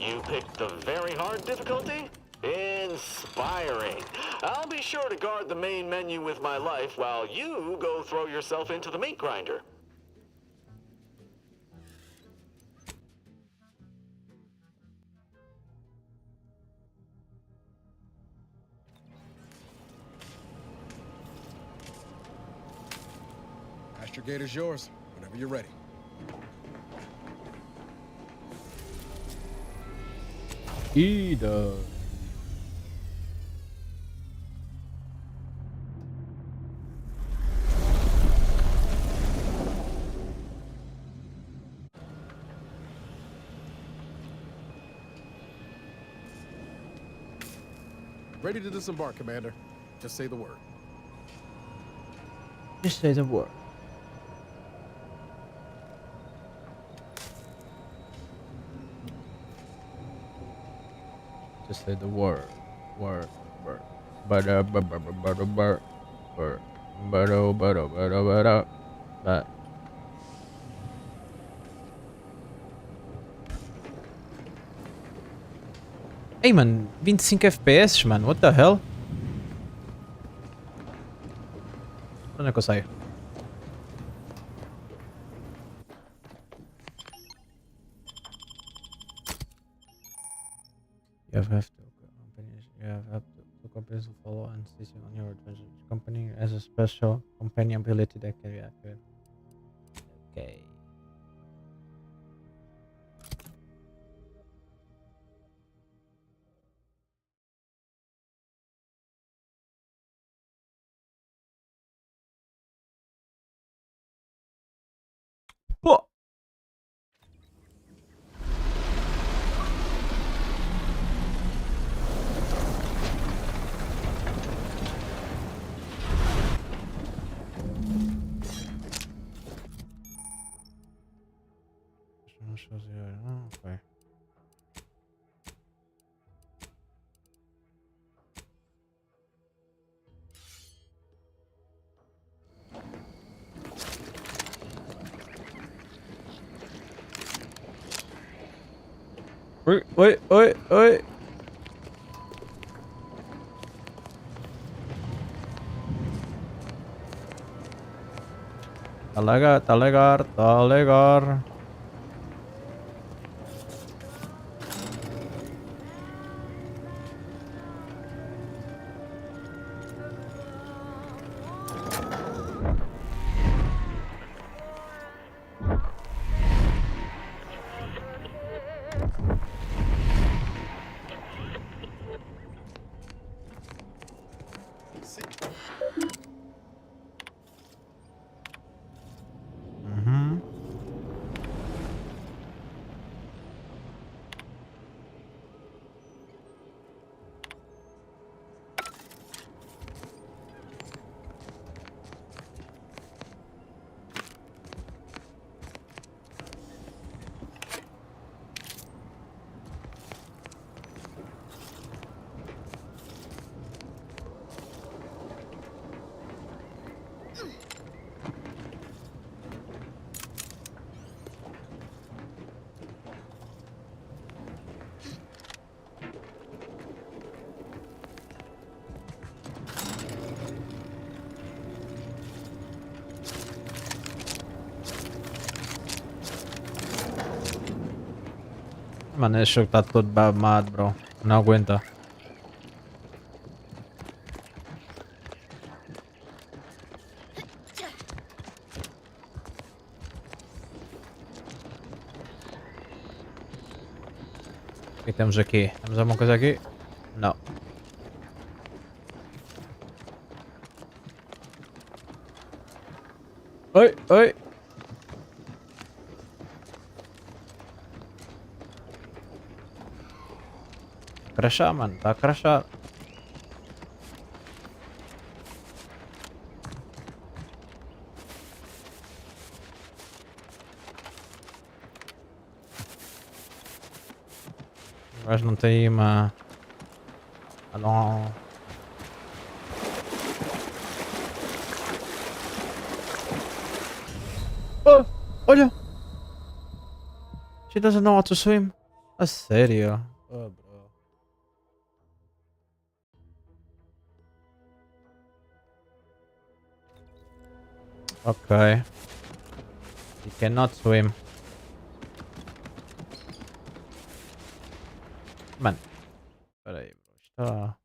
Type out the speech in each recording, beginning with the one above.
You picked the very hard difficulty? Inspiring. I'll be sure to guard the main menu with my life while you go throw yourself into the meat grinder. Astrogator's yours, whenever you're ready. Ida. Ready to disembark, Commander. Just say the word. Just say the word. Just say the word. Word. Word. Bada bada bada bada word. Bada bada bada bada. But hey man, 25 FPS man, what the hell? Onde é que eu saio? You have to companies who follow and insist on your adventure. Each company has a special companion ability that can be activated. Okay. Pô! Okay. Oi, oi, oi. Tá legal, tá legal, tá legal. Uhum. Mano, esse jogo tá todo babado, bro. Não aguenta. O que temos aqui? Temos alguma coisa aqui? Não. Oi, oi. Crashar, mano. Tá a crashar. Mas não tem aí uma... Ah, não. Oh, olha! She doesn't know how to swim. A sério? Oh, bro. Ok. He cannot swim. Mano, espera aí, bro. Está...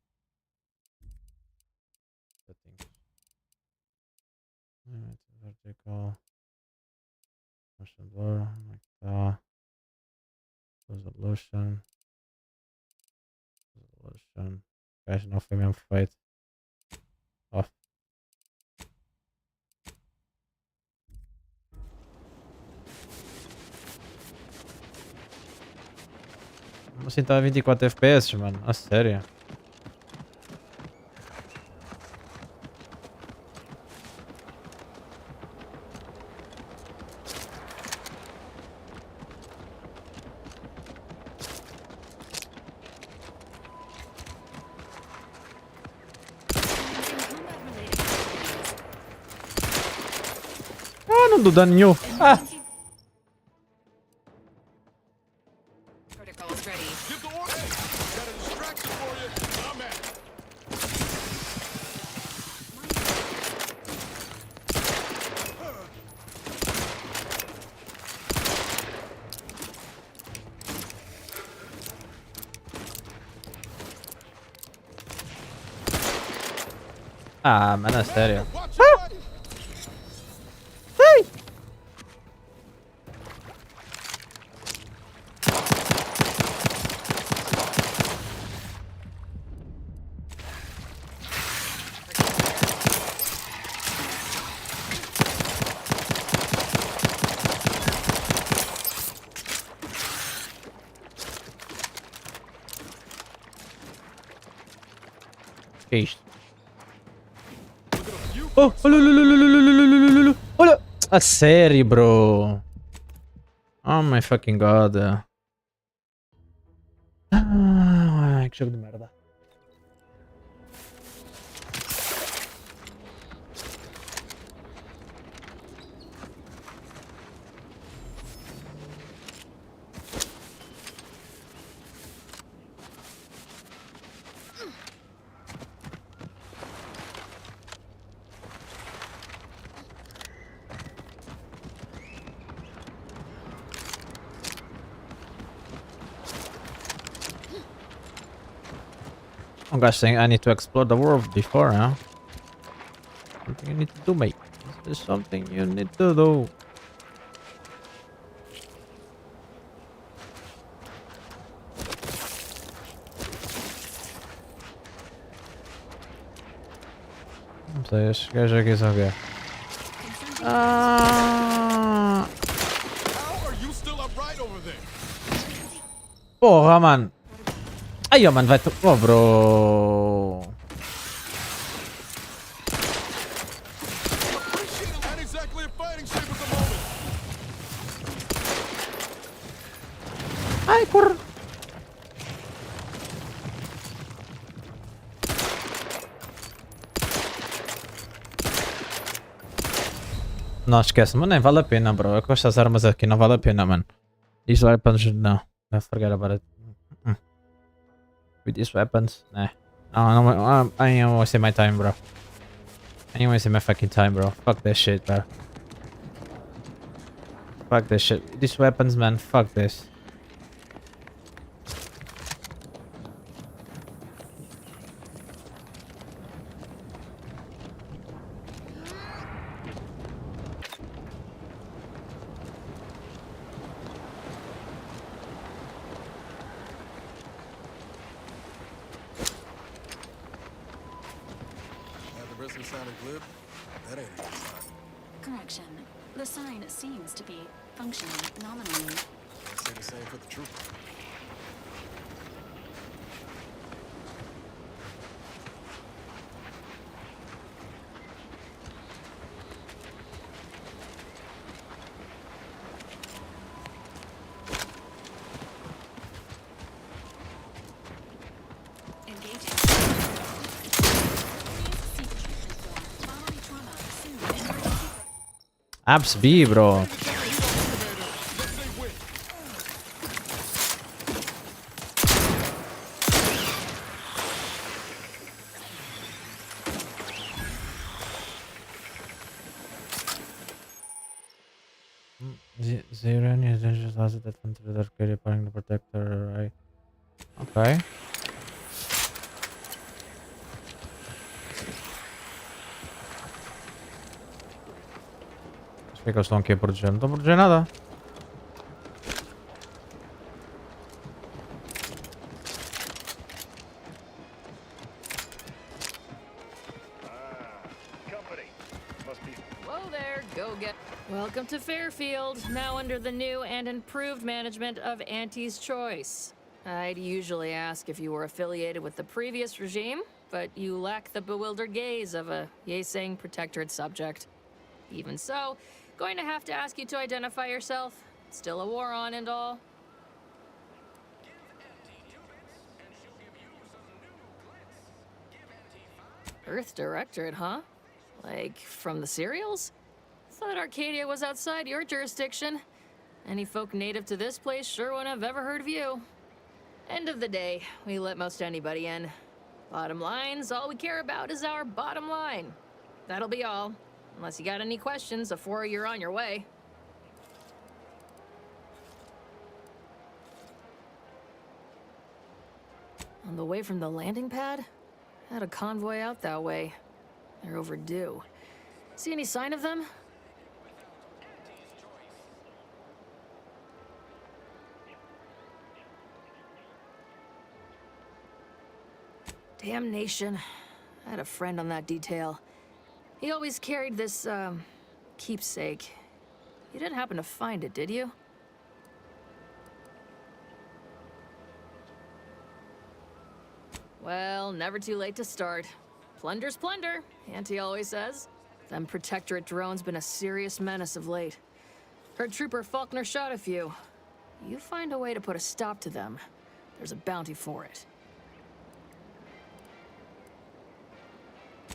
Settings. Vertical. Motion blur. Como é que está? Resolution. Resolution. Gajo não foi mesmo feito. Off. Como assim está a 24 FPS, mano? A sério? Ah, não dou dano nenhum. Ah! Protocols ready. Give the order. Got a distraction for you. I'm at it. Ah, mano, a sério. Watch your body. Que é isto? Oh, olha, olha, olha, olha, olha, olha, olha, olha. Olha! A sério, bro. Oh my fucking god. Ah, que jogo de merda. Oh gosh, saying I need to explore the world before, huh? Something you need to do, mate. This is something you need to do. Não sei, estes gajos aqui são o quê? Ah! How are you still upright over there? Porra, mano! Aí, ó, mano, vai... Oh, bro! Appreciate it. Not exactly a fighting shape at the moment. Ai, corre! Não, esquece, mano, nem vale a pena, bro. Eu com estas armas aqui não vale a pena, mano. These weapons, não. I forget about it. With these weapons, nah. No, I ain't wasting my time, bro. I ain't wasting my fucking time, bro. Fuck this shit, bro. Fuck this shit. These weapons, man, fuck this. At the risk of sounding glib, that ain't a good sign. Correction. The sign seems to be functioning nominally. I'd say the same for the trooper. Engaging. Seek treatment for bodily trauma soon. Emergency. Abs B, bro. Let's say win. Zero new dangerous hazard that went through the arcade requiring the protector, right? Okay. Spiego stąd kie pordziałem. To pordzie nada. Company. Must be. Whoa there, go get. Welcome to Fairfield, now under the new and improved management of Auntie's Choice. I'd usually ask if you were affiliated with the previous regime, but you lack the bewildered gaze of a yay-saying protectorate subject. Even so, going to have to ask you to identify yourself. Still a war on and all. Earth Directorate, huh? Like, from the serials? Thought Arcadia was outside your jurisdiction. Any folk native to this place sure wouldn't have ever heard of you. End of the day, we let most anybody in. Bottom line's all we care about is our bottom line. That'll be all. Unless you got any questions before you're on your way. On the way from the landing pad? Had a convoy out that way. They're overdue. See any sign of them? Damnation. I had a friend on that detail. He always carried this, keepsake. You didn't happen to find it, did you? Well, never too late to start. Plunder's plunder, Auntie always says. Them Protectorate drones been a serious menace of late. Heard Trooper Faulkner shot a few. You find a way to put a stop to them, there's a bounty for it.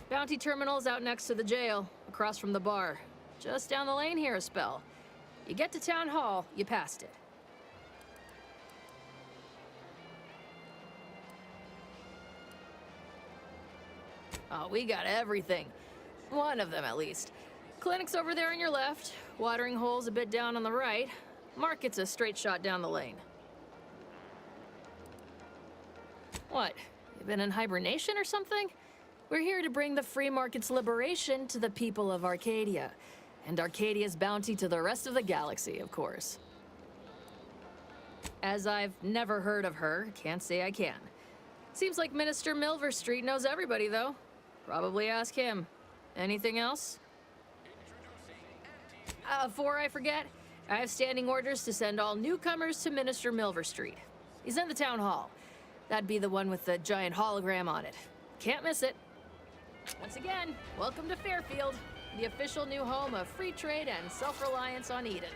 Bounty terminal's out next to the jail, across from the bar. Just down the lane here a spell. You get to Town Hall, you passed it. Oh, we got everything. One of them, at least. Clinic's over there on your left. Watering hole's a bit down on the right. Market's a straight shot down the lane. What? You been in hibernation or something? We're here to bring the free market's liberation to the people of Arcadia. And Arcadia's bounty to the rest of the galaxy, of course. As I've never heard of her, can't say I can. Seems like Minister Milverstreet knows everybody, though. Probably ask him. Anything else? Before I forget, I have standing orders to send all newcomers to Minister Milverstreet. He's in the town hall. That'd be the one with the giant hologram on it. Can't miss it. Once again, welcome to Fairfield, the official new home of free trade and self-reliance on Eden.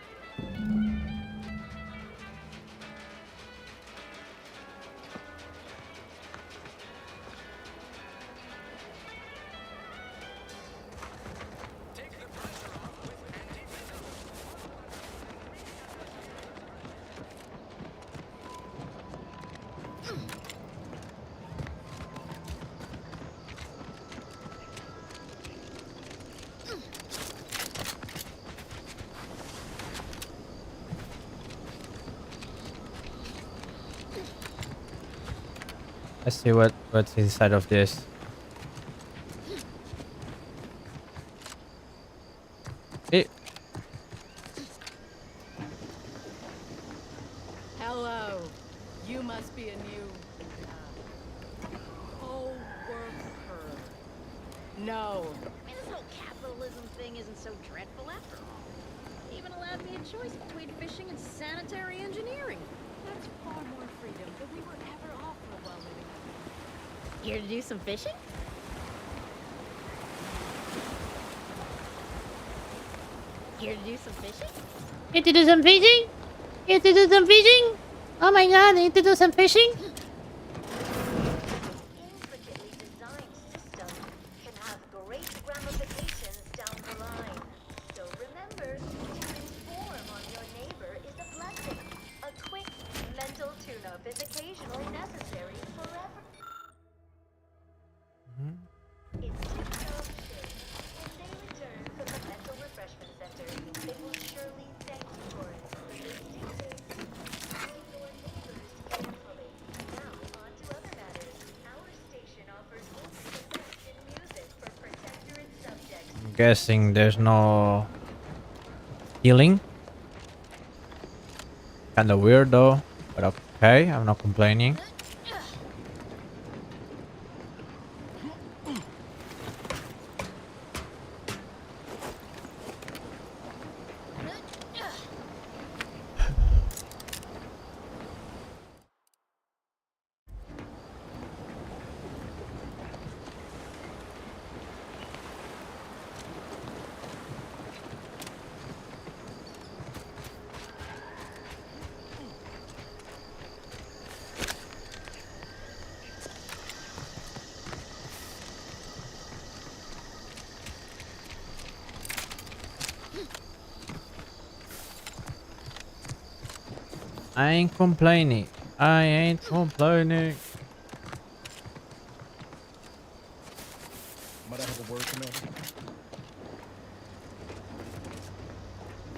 Let's see what's inside of this. Hey. Hello. You must be a new co-worker. No. This whole capitalism thing isn't so dreadful after all. It even allowed me a choice between fishing and sanitary engineering. That's far more freedom than we were ever offered while living. Here to do some fishing? Here to do some fishing? Need to do some fishing? Need to do some fishing? Oh my god, I need to do some fishing? Intricately designed system can have great ramifications down the line. So remember, to inform on your neighbor is a blessing. A quick mental tune-up is occasionally necessary forever. It's tip-top shape. When they return from the mental refreshment center, they will surely thank you for guessing there's no healing. Kinda weird though, but okay, I'm not complaining. I ain't complaining. I ain't complaining. Might I have a word, Commander?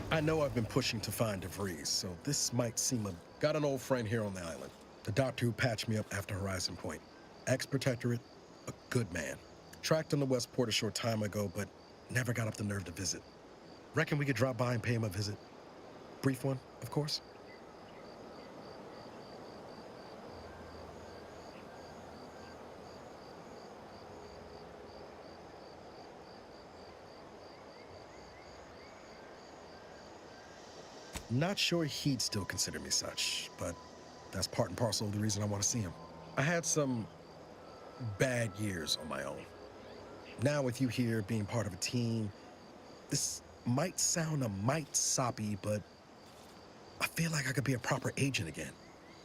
I know I've been pushing to find DeVries, so this might seem a... Got an old friend here on the island. The doctor who patched me up after Horizon Point. Ex-Protectorate, a good man. Tracked on the Westport a short time ago, but never got up the nerve to visit. Reckon we could drop by and pay him a visit? Brief one, of course. Not sure he'd still consider me such, but that's part and parcel of the reason I want to see him. I had some bad years on my own. Now with you here being part of a team, this might sound a mite soppy, but I feel like I could be a proper agent again.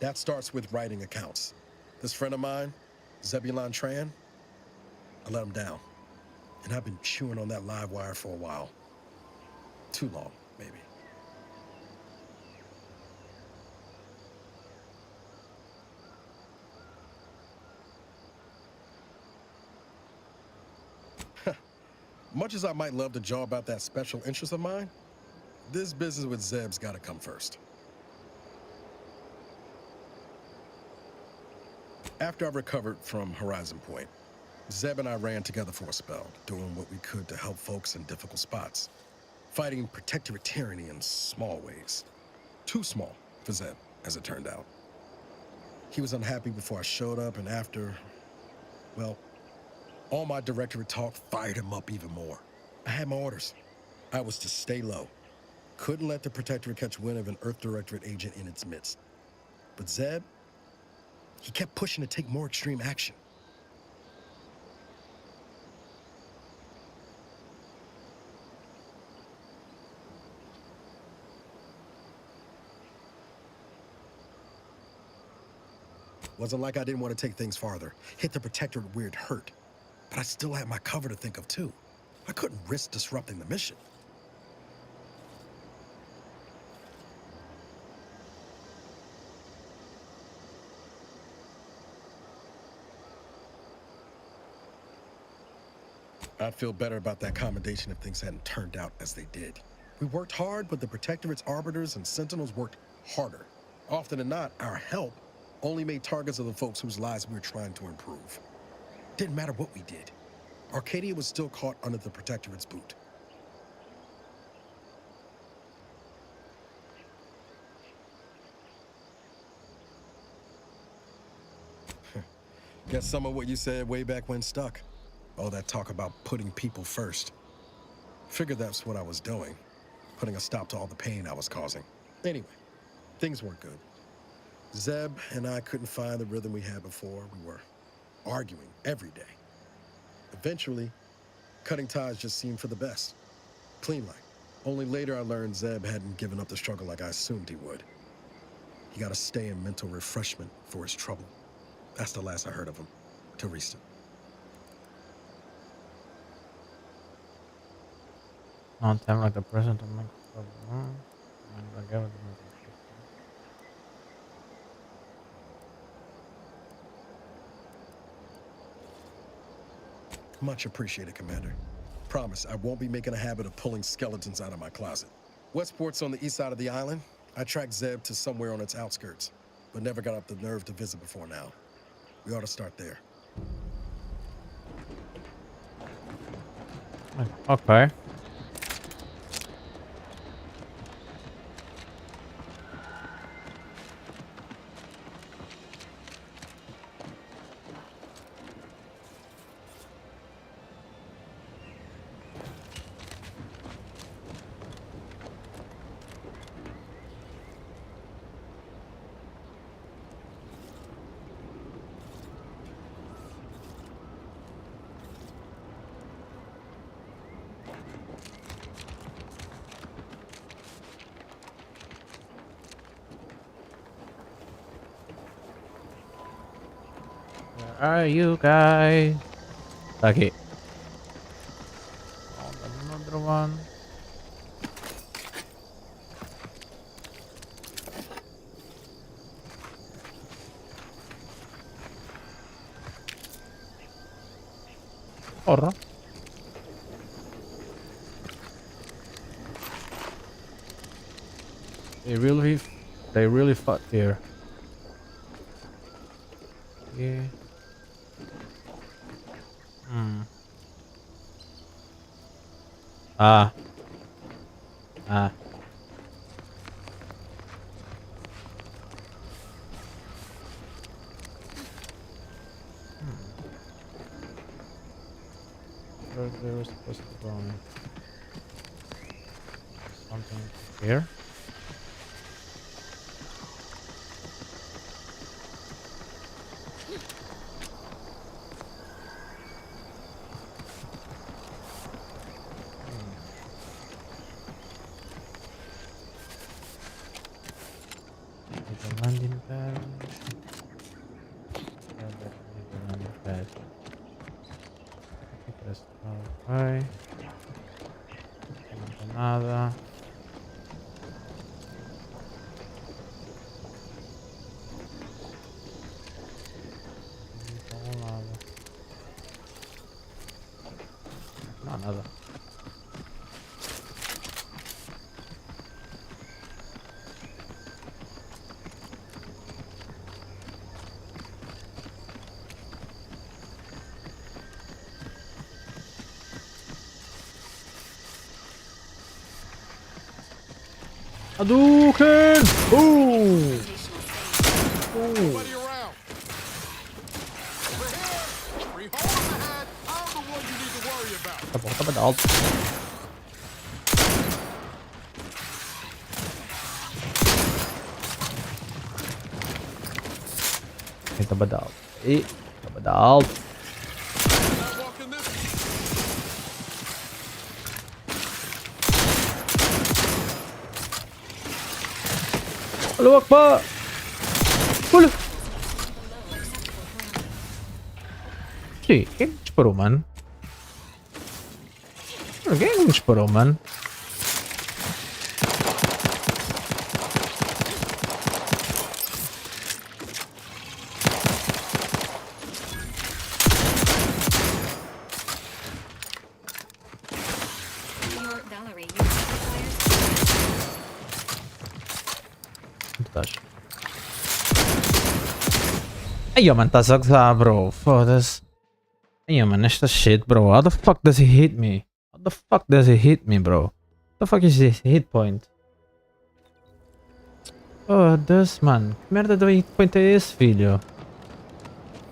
That starts with writing accounts. This friend of mine, Zebulon Tran, I let him down. And I've been chewing on that live wire for a while. Too long, maybe. Much as I might love to jaw about that special interest of mine, this business with Zeb's gotta come first. After I recovered from Horizon Point, Zeb and I ran together for a spell, doing what we could to help folks in difficult spots. Fighting protectorate tyranny in small ways. Too small for Zeb, as it turned out. He was unhappy before I showed up, and after, well, all my directorate talk fired him up even more. I had my orders. I was to stay low. Couldn't let the Protectorate catch wind of an Earth Directorate agent in its midst. But Zeb, he kept pushing to take more extreme action. Wasn't like I didn't want to take things farther. Hit the Protectorate where it hurt. But I still had my cover to think of too. I couldn't risk disrupting the mission. I'd feel better about that commendation if things hadn't turned out as they did. We worked hard, but the Protectorate's Arbiters and Sentinels worked harder. Often than not, our help only made targets of the folks whose lives we were trying to improve. Didn't matter what we did. Arcadia was still caught under the Protectorate's boot. Guess some of what you said way back when stuck. All that talk about putting people first. Figured that's what I was doing. Putting a stop to all the pain I was causing. Anyway, things weren't good. Zeb and I couldn't find the rhythm we had before. We were arguing every day. Eventually, cutting ties just seemed for the best. Clean like. Only later I learned Zeb hadn't given up the struggle like I assumed he would. He got to stay in mental refreshment for his trouble. That's the last I heard of him. Teresa. On time like the present. Much appreciated, Commander. Promise, I won't be making a habit of pulling skeletons out of my closet. Westport's on the east side of the island. I tracked Zeb to somewhere on its outskirts, but never got up the nerve to visit before now. We ought to start there. Okay. Where are you guys? Okay. Oh, another one. Porra. They really fought here. Yeah. Hmm. Ah. Ah. Where they were supposed to go in. Something here. The landing pad. Yeah, definitely the landing pad. I think that's okay. No nada. No nada. No nada. Hadouken! Boom! Nobody around. Over here. 3 holes ahead. I'm the one you need to worry about. Tá bom, alto. Tá badal. E tá badal. Not walking this. Allahu Akbar! Olha! Sim, quem me disparou, mano? Quem é que me disparou, mano? Your Valerie, your amplifiers. Onde estás? Ai, mano, estás a gozar, bro. Foda-se. Ai, mano, esta shit, bro. How the fuck does he hit me? How the fuck does he hit me, bro? What the fuck is this hit point? Foda-se, mano. Que merda de hit point é esse, filho?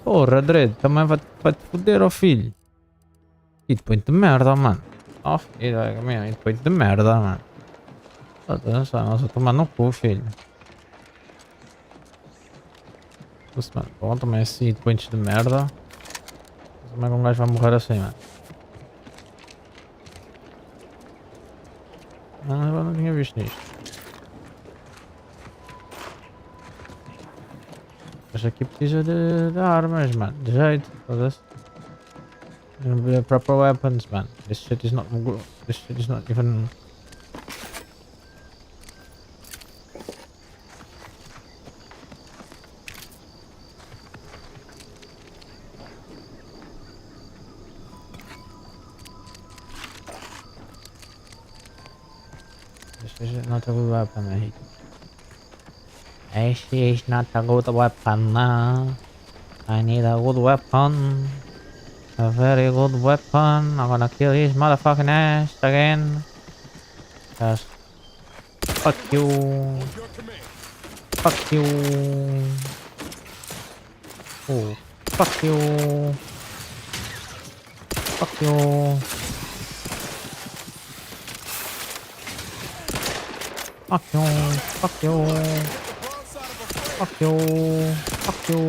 Porra, Dredd, também vai-te foder, ó filho. Hit point de merda, mano. Ó, filho, hit point de merda, mano. Foda-se, nossa, tomar no cu, filho. Foda-se, mano. Bom, também esse hit points de merda. Como é que um gajo vai morrer assim, mano? Não tinha visto nisto. Mas aqui precisa de armas, mano. De jeito, foda-se. Proper weapons, man. This shit is not good. This shit is not even. This is not a good weapon, mate. This is not a good weapon now. I need a good weapon. A very good weapon. I'm gonna kill his motherfucking ass again. Yes. Fuck you. On your command. Fuck you. Oh. Fuck you. Fuck you. Fuck you. Fuck you. Broadside of a friend. Fuck you. Fuck you.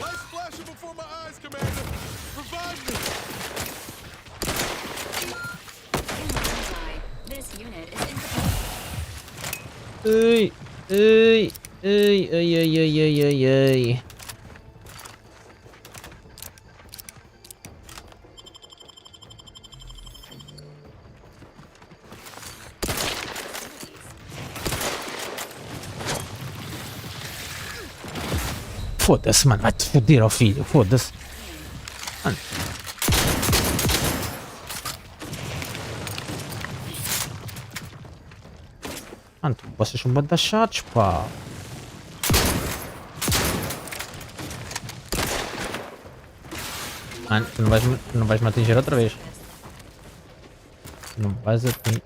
Lights flashing before my eyes, Commander. Revive me. This unit is incapacitated. Ui. Ui. Ui. Ui. Ui. Ui. Ui. Ui. Foda-se, mano. Vai-te foder, ó filho. Foda-se. Mano. Mano, vocês são banda chatos, pá. Mano, tu não vais me atingir outra vez. Não vais atingir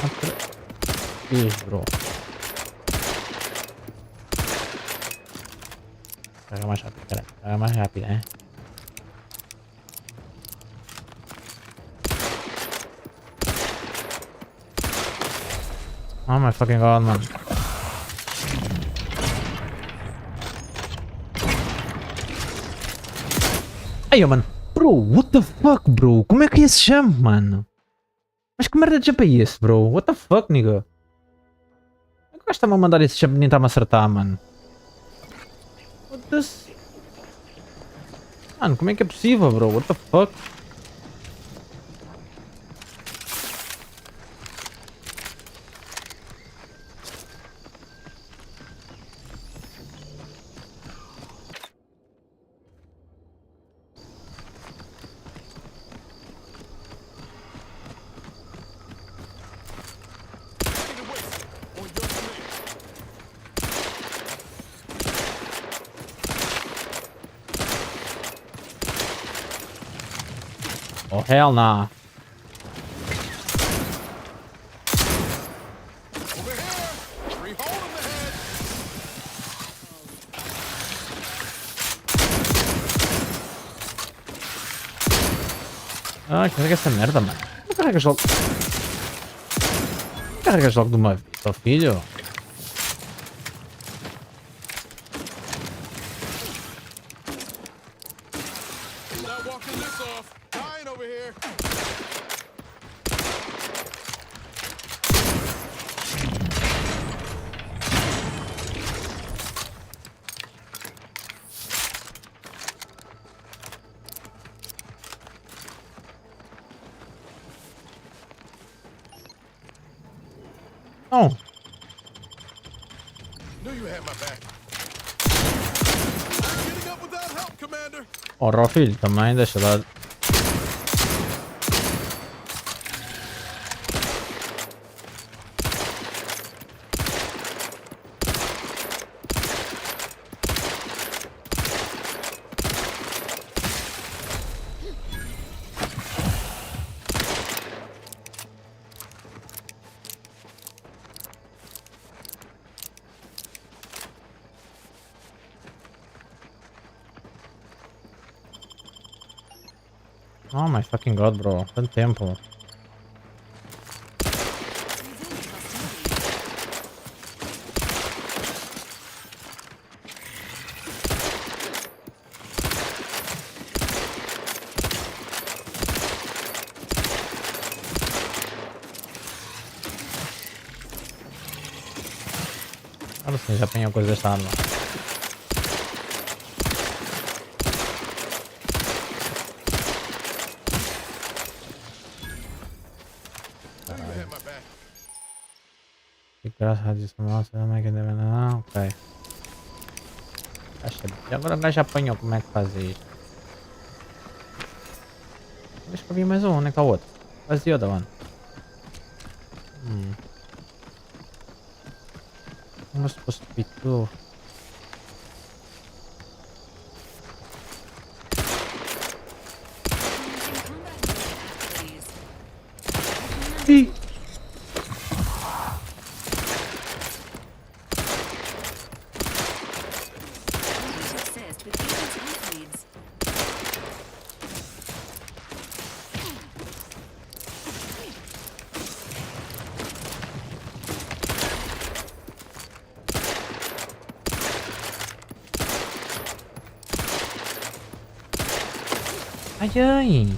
outra vez, bro. Carrega mais rápido, caralho. Carrega mais rápido, hein? Oh my fucking god, mano. Aí, mano. Bro, what the fuck, bro? Como é que é esse jump, mano? Mas que merda de jump é esse, bro? What the fuck, nigga? Como é que o gajo está-me a mandar esse jump e nem está-me a acertar, mano? What the... Mano, como é que é possível, bro? What the fuck? Taking the waste. On your command. Oh, hell nah. Over here. Three hole in the head. Ah, carrega essa merda, mano. Não carregas logo. Carregas logo de uma vez, ó filho. Not walking this off. Dying over here. Não. Knew you had my back. Not getting up without help, Commander. Ora, ó filho, também deixa lá. Oh my fucking god, bro. Quanto tempo? Agora sim, já apanhou coisa desta arma. Knew you had my back. Que graça disso, nossa, não é que deve não. Ok. Agora o gajo apanhou, como é que faz isto? Acho que eu vi mais um, onde é que é o outro? Where's the other one? I'm not supposed to be two. Eat. Ready to assist with agents and leads. Ayay!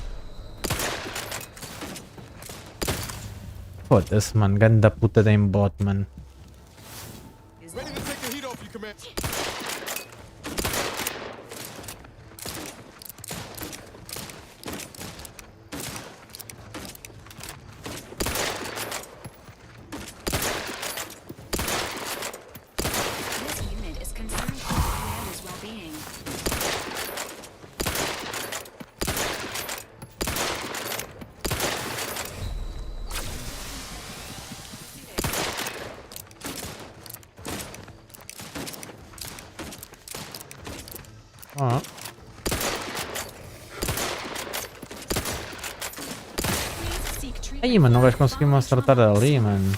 Foda-se, mano. Ganda puta da aimbot, mano. Ready to take the heat off you, command. This unit is concerned with the commander's well-being. Ah. Please seek treatment. Aí, mano. Não vais conseguir me acertar ali, mano.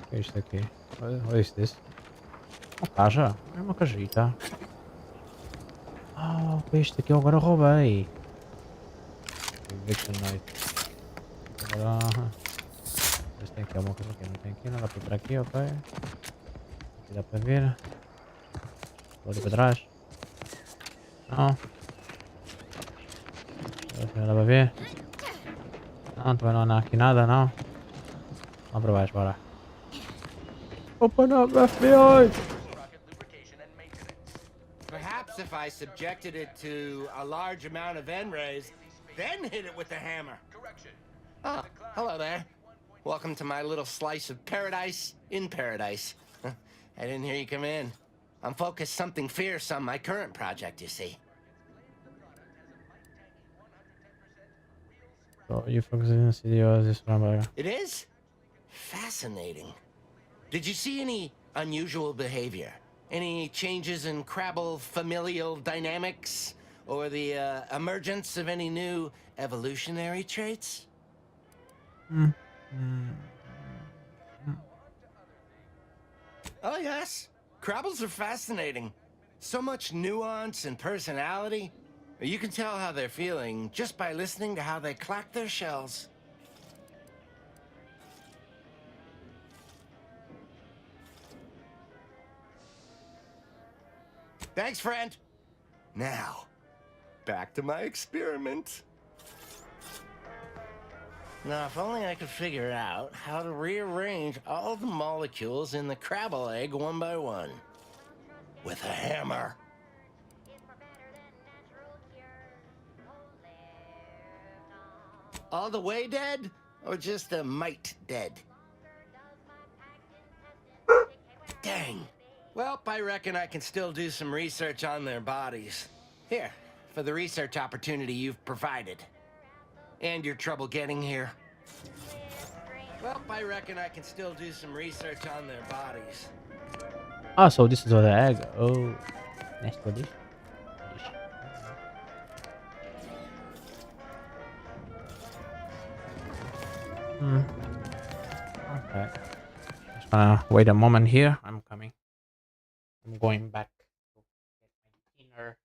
O que é isto aqui? Olha isso desse. Uma caixa. É uma cajita. Ah, o que é isto aqui? Eu agora roubei. Eviction Night. Agora... Mas tem aqui alguma coisa aqui. Não tem aqui. Não dá para entrar aqui, ok. Aqui dá para ver. Vou ali para trás. Não. Não dá para ver. Não, também não há aqui nada, não. Vamos para baixo, bora. Open up, FBI! Rocket lubrication and maintenance. Perhaps if I subjected it to a large amount of N-rays, then hit it with the hammer. Correction. Ah, hello there. Welcome to my little slice of paradise in paradise. I didn't hear you come in. I'm focused something fierce on my current project, you see. So you focus in CDOs, this number. It is? Fascinating. Did you see any unusual behavior? Any changes in Crabble familial dynamics? Or the emergence of any new evolutionary traits? Oh, yes. Crabbles are fascinating. So much nuance and personality. You can tell how they're feeling just by listening to how they clack their shells. Thanks, friend. Now, back to my experiment. Now, if only I could figure out how to rearrange all the molecules in the Crabble egg one by one. With a hammer. All the way dead? Or just a mite dead? Dang. Well, I reckon I can still do some research on their bodies. Here, for the research opportunity you've provided. And your trouble getting here. Well, I reckon I can still do some research on their bodies. Ah, so this is the egg. Oh, nice body. Okay. Just gonna wait a moment here. I'm coming. I'm going back to get my dinner.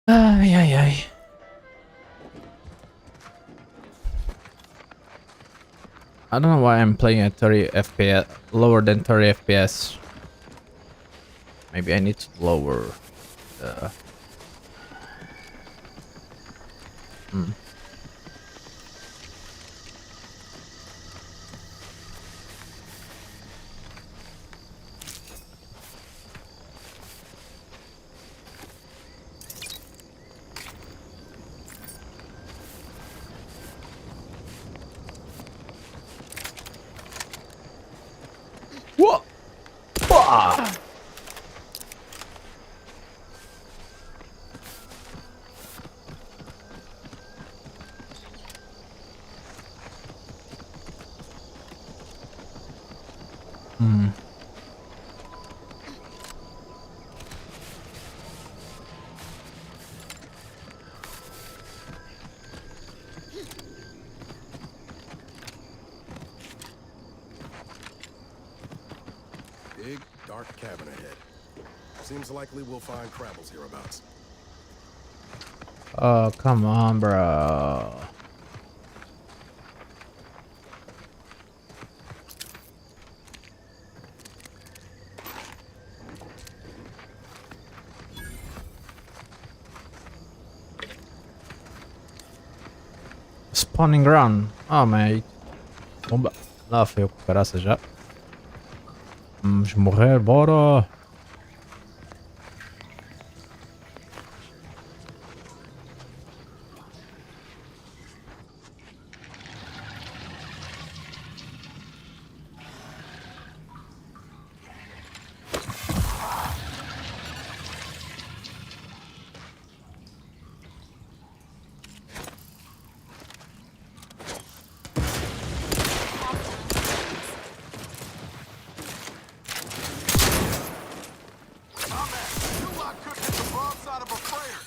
Ay, ay, ay. I don't know why I'm playing at 30 FPS, lower than 30 FPS. Maybe I need to lower the... Whoa! Whoa! Big, dark cabin ahead. Seems likely we'll find Crabbles hereabouts. Oh, come on, bro. Spawning ground. Oh, mate. Bomba. Lá foi o caraça já. Vamos morrer, bora. You lot cooking the wrong side of a freighter.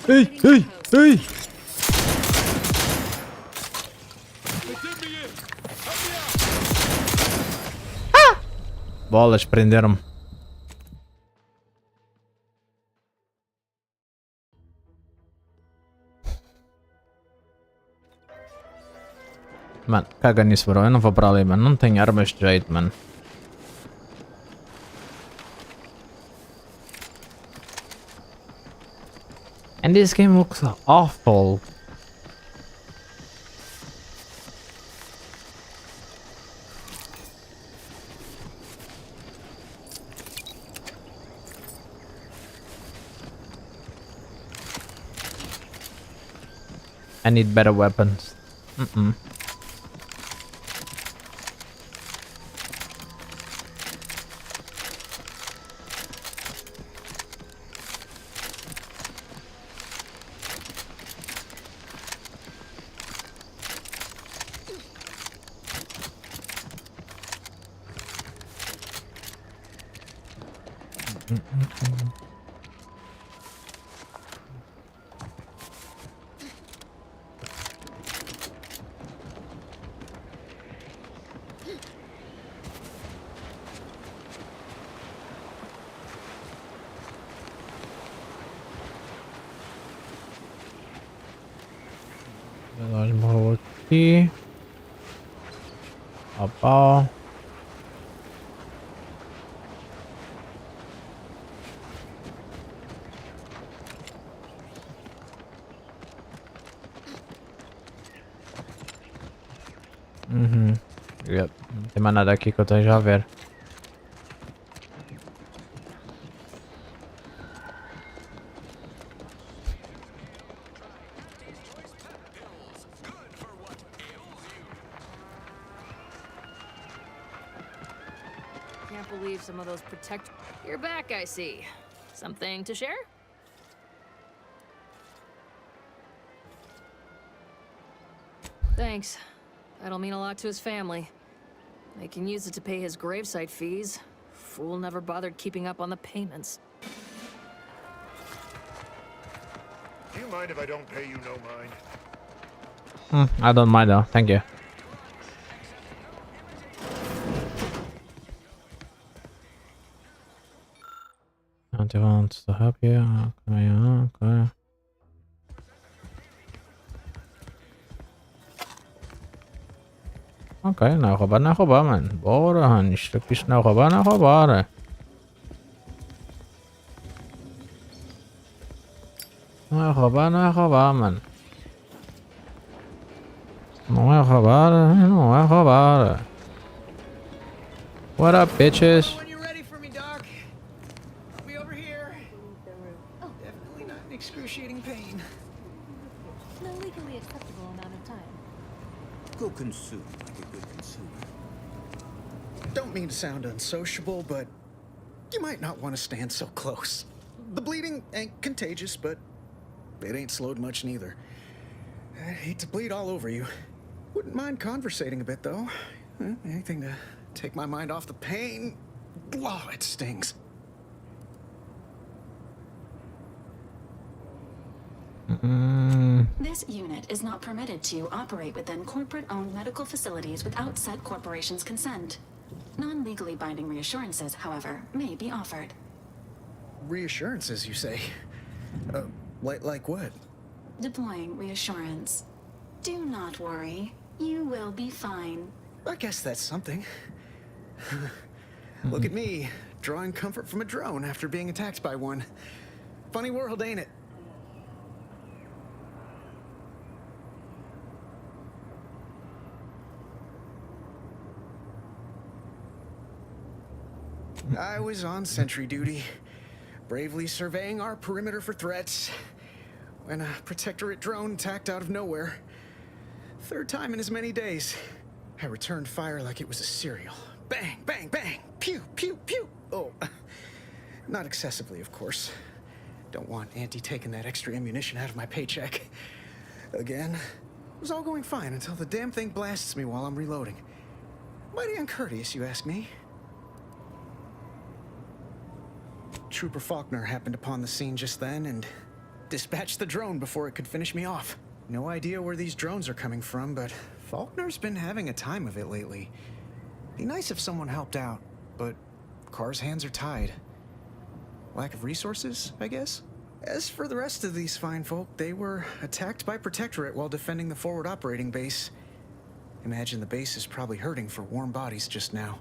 Ei, ei, ei! They did me in. Help me out. Bolas, prenderam-me. Mano, caga nisso, bro. Eu não vou para ali, mano. Não tenho armas de jeito, mano. And this game looks awful. I need better weapons. Nós morreu aqui. Opa. Yep. Não tem mais nada aqui que eu esteja a ver. Can't believe some of those protect. You're back, I see. Something to share? Thanks. That'll mean a lot to his family. They can use it to pay his gravesite fees. Fool never bothered keeping up on the payments. Do you mind if I don't pay you no mind? I don't mind though, thank you. wants to help you. Okay, okay. Okay, nach oba, man. Bora, han, stukjes nach oba. Nach oba, man. Nach oba. What up, bitches? When you're ready for me, Doc. I'll be over here. Definitely not in excruciating pain. No legally acceptable amount of time. Go consume like a good consumer. Don't mean to sound unsociable, but you might not want to stand so close. The bleeding ain't contagious, but it ain't slowed much neither. I'd hate to bleed all over you. Wouldn't mind conversating a bit, though. Anything to take my mind off the pain. Oh, it stings. This unit is not permitted to operate within corporate-owned medical facilities without said corporation's consent. Non-legally binding reassurances, however, may be offered. Reassurances, you say? Like what? Deploying reassurance. Do not worry. You will be fine. I guess that's something. Look at me, drawing comfort from a drone after being attacked by one. Funny world, ain't it? I was on sentry duty, bravely surveying our perimeter for threats, when a Protectorate drone attacked out of nowhere. Third time in as many days. I returned fire like it was a cereal. Bang, bang, bang! Pew, pew, pew! Oh, not excessively, of course. Don't want Auntie taking that extra ammunition out of my paycheck. Again, it was all going fine until the damn thing blasts me while I'm reloading. Mighty uncourteous, you ask me. Trooper Faulkner happened upon the scene just then and dispatched the drone before it could finish me off. No idea where these drones are coming from, but Faulkner's been having a time of it lately. Be nice if someone helped out, but Carr's hands are tied. Lack of resources, I guess? As for the rest of these fine folk, they were attacked by Protectorate while defending the forward operating base. Imagine the base is probably hurting for warm bodies just now.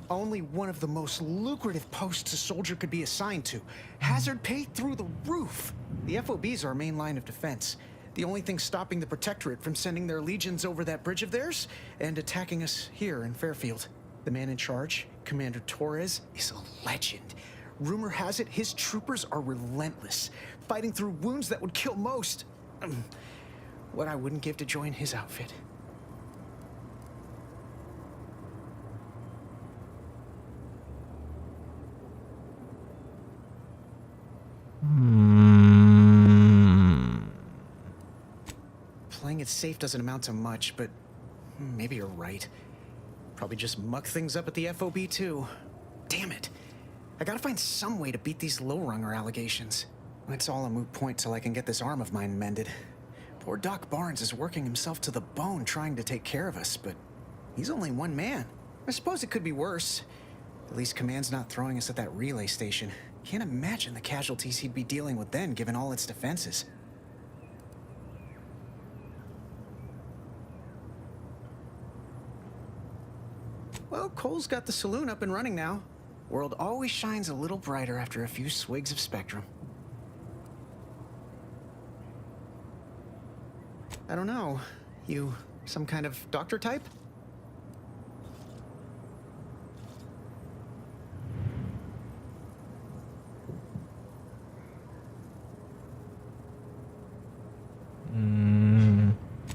Only one of the most lucrative posts a soldier could be assigned to. Hazard pay through the roof. The FOB's our main line of defense. The only thing stopping the Protectorate from sending their legions over that bridge of theirs and attacking us here in Fairfield. The man in charge, Commander Torres, is a legend. Rumor has it his troopers are relentless, fighting through wounds that would kill most. What I wouldn't give to join his outfit. Playing it safe doesn't amount to much, but maybe you're right. Probably just muck things up at the FOB too. Damn it. I gotta find some way to beat these low-runger allegations. It's all a moot point till I can get this arm of mine mended. Poor Doc Barnes is working himself to the bone trying to take care of us, but he's only one man. I suppose it could be worse. At least Command's not throwing us at that relay station. Can't imagine the casualties he'd be dealing with then, given all its defenses. Well, Cole's got the saloon up and running now. World always shines a little brighter after a few swigs of Spectrum. I don't know. You some kind of doctor type?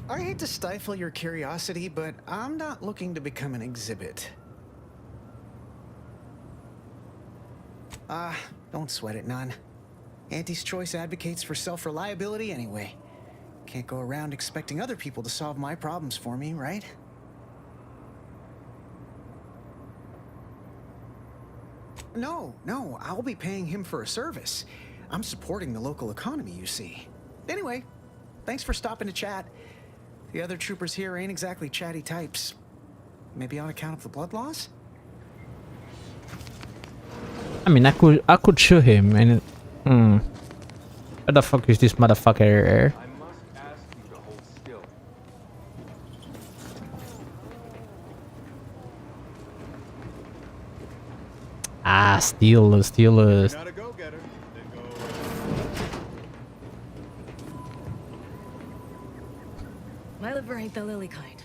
I hate to stifle your curiosity, but I'm not looking to become an exhibit. Don't sweat it none. Auntie's Choice advocates for self-reliability anyway. Can't go around expecting other people to solve my problems for me, right? No, I'll be paying him for a service. I'm supporting the local economy, you see. Anyway, thanks for stopping to chat. The other troopers here ain't exactly chatty types. Maybe on account of the blood loss? I mean, I could shoot him and where the fuck is this motherfucker? I must ask you to hold still. Ah, steal. Not a go-getter. Then go. My liver ain't the lily kind.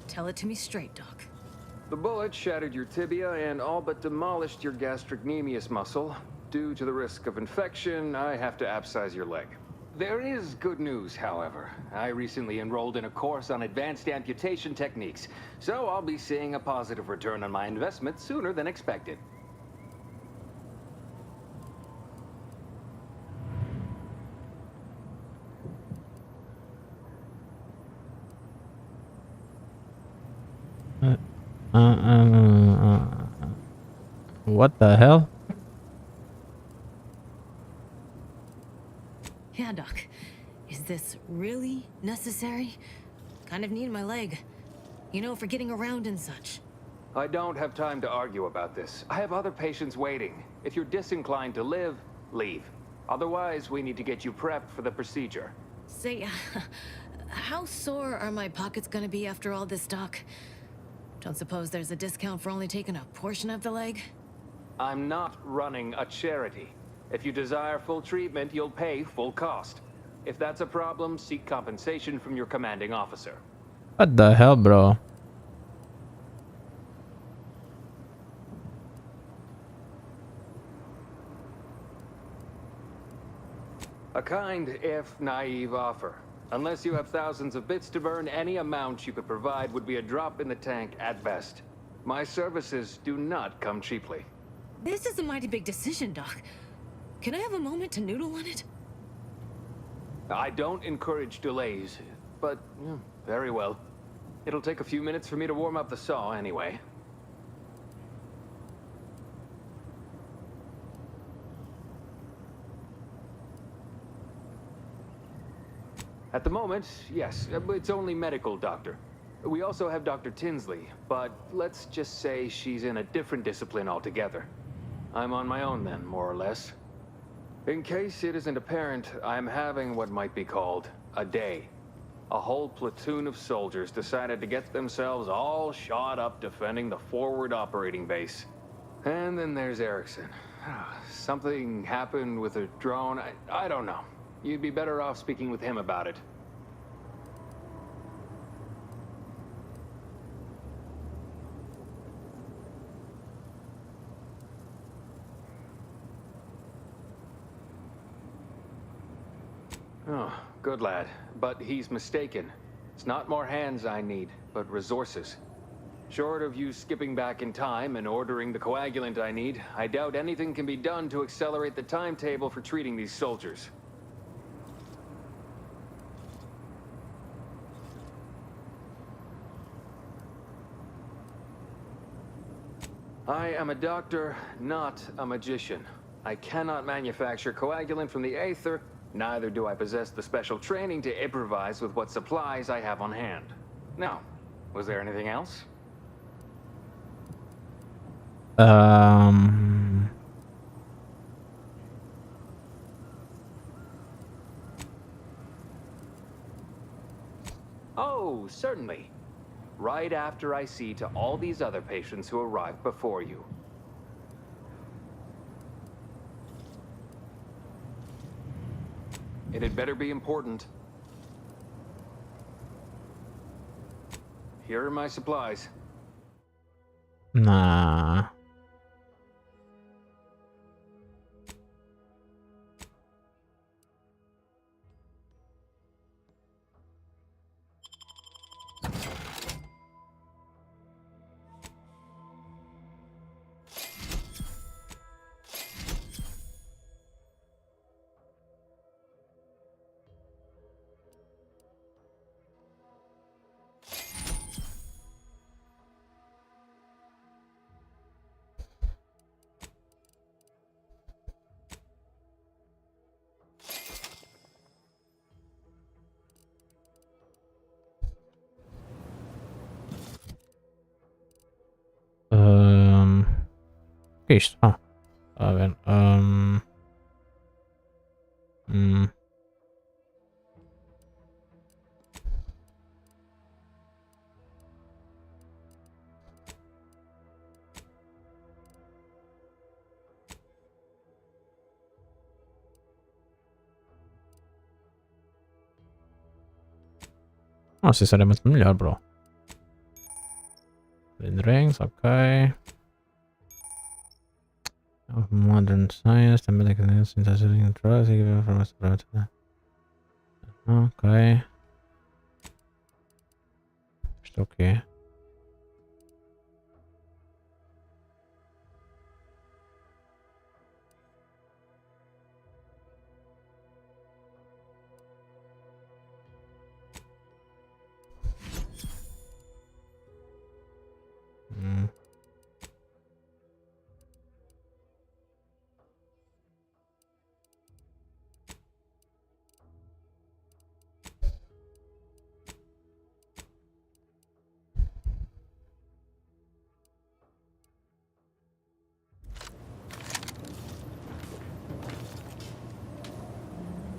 Tell it to me straight, Doc. The bullet shattered your tibia and all but demolished your gastrocnemius muscle. Due to the risk of infection, I have to abscise your leg. There is good news, however. I recently enrolled in a course on advanced amputation techniques, so I'll be seeing a positive return on my investment sooner than expected. What the hell? Yeah, Doc. Is this really necessary? Kind of need my leg. You know, for getting around and such. I don't have time to argue about this. I have other patients waiting. If you're disinclined to live, leave. Otherwise, we need to get you prepped for the procedure. Say, how sore are my pockets gonna be after all this, Doc? Don't suppose there's a discount for only taking a portion of the leg? I'm not running a charity. If you desire full treatment, you'll pay full cost. If that's a problem, seek compensation from your commanding officer. What the hell, bro? A kind, if naive offer. Unless you have thousands of bits to burn, any amount you could provide would be a drop in the tank at best. My services do not come cheaply. This is a mighty big decision, Doc. Can I have a moment to noodle on it? I don't encourage delays, but very well. It'll take a few minutes for me to warm up the saw anyway. At the moment, yes, it's only medical, Doctor. We also have Dr. Tinsley, but let's just say she's in a different discipline altogether. I'm on my own then, more or less. In case it isn't apparent, I'm having what might be called a day. A whole platoon of soldiers decided to get themselves all shot up defending the forward operating base. And then there's Erickson. Something happened with a drone. I don't know. You'd be better off speaking with him about it. Oh, good lad. But he's mistaken. It's not more hands I need, but resources. Short of you skipping back in time and ordering the coagulant I need, I doubt anything can be done to accelerate the timetable for treating these soldiers. I am a doctor, not a magician. I cannot manufacture coagulant from the aether, neither do I possess the special training to improvise with what supplies I have on hand. Now, was there anything else? Oh, certainly. Right after I see to all these other patients who arrived before you. It had better be important. Here are my supplies. Nah. Kis. Ah. A ver, sì, sarebbe molto migliore, bro. Green rings, ok. Of modern science, the medical synthesizing drugs, ok. Isto o quê?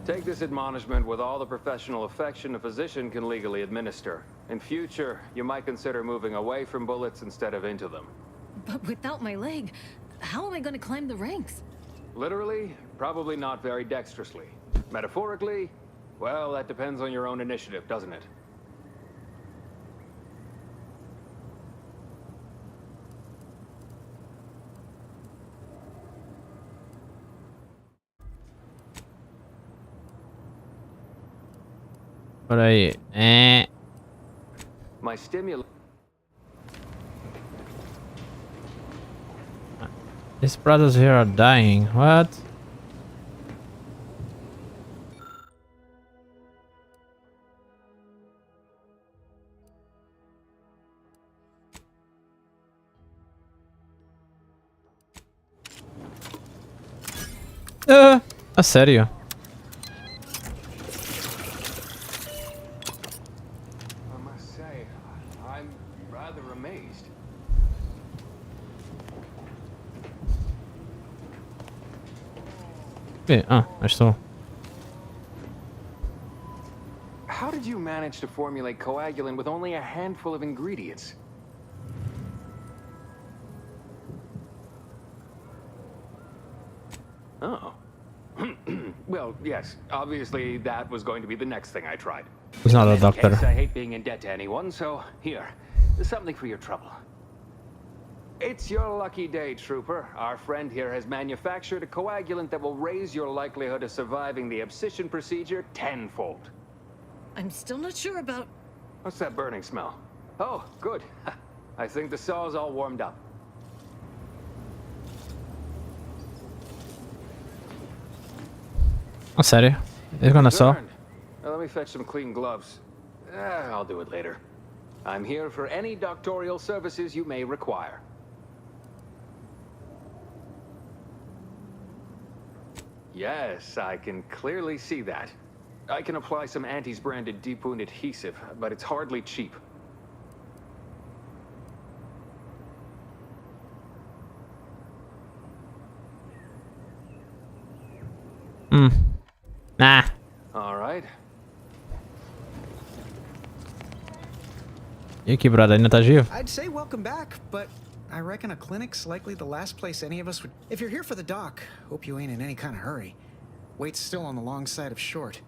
Take this admonishment with all the professional affection a physician can legally administer. In future, you might consider moving away from bullets instead of into them. But without my leg, how am I gonna climb the ranks? Literally, probably not very dexterously. Metaphorically, well, that depends on your own initiative, doesn't it? Peraí. My stimulus. These brothers here are dying. What? A sério? I must say, I'm rather amazed. I estou. How did you manage to formulate coagulant with only a handful of ingredients? Oh. Well, yes. Obviously, that was going to be the next thing I tried. He's not a In doctor. case, I hate being in debt to anyone, so here, something for your trouble. It's your lucky day, Trooper. Our friend here has manufactured a coagulant that will raise your likelihood of surviving the abscission procedure tenfold. I'm still not sure about... What's that burning smell? Oh, good. I think the saw's all warmed up. A sério? He's gonna saw? Darn. Now, let me fetch some clean gloves. I'll do it later. I'm here for any doctorial services you may require. Yes, I can clearly see that. I can apply some Antes branded deep wound adhesive, but it's hardly cheap. Nah. All right. E aqui, brother, ainda tá vivo? I'd say welcome back, but I reckon a clinic's likely the last place any of us would... If you're here for the doc, hope you ain't in any kind of hurry. Wait's still on the long side of short.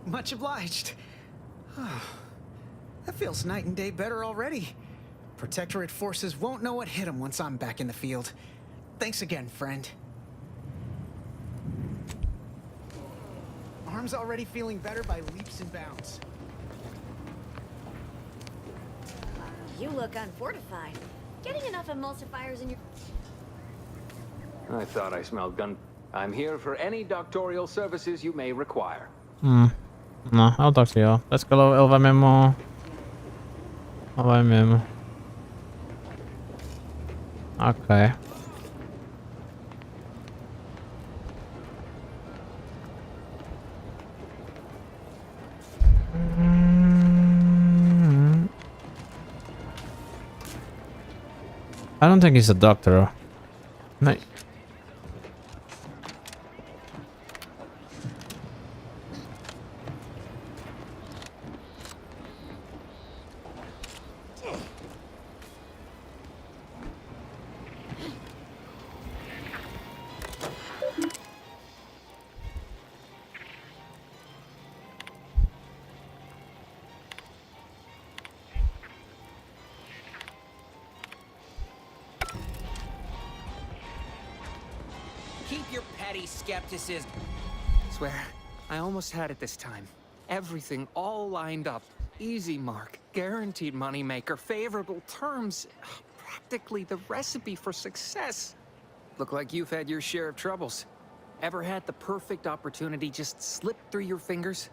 Much obliged. That feels night and day better already. Protectorate forces won't know what hit them once I'm back in the field. Thanks again, friend. Arm's already feeling better by leaps and bounds. You look unfortified. Getting enough emulsifiers in your... I thought I smelled gun. I'm here for any doctorial services you may require. Não, é o Toxic, ó. Parece que ele vai mesmo. Ele vai mesmo. Ok. I don't think he's a doctor. No. Keep your petty skepticism. Swear, I almost had it this time. Everything all lined up. Easy mark, guaranteed moneymaker, favorable terms. Practically the recipe for success. Look like you've had your share of troubles. Ever had the perfect opportunity just slip through your fingers?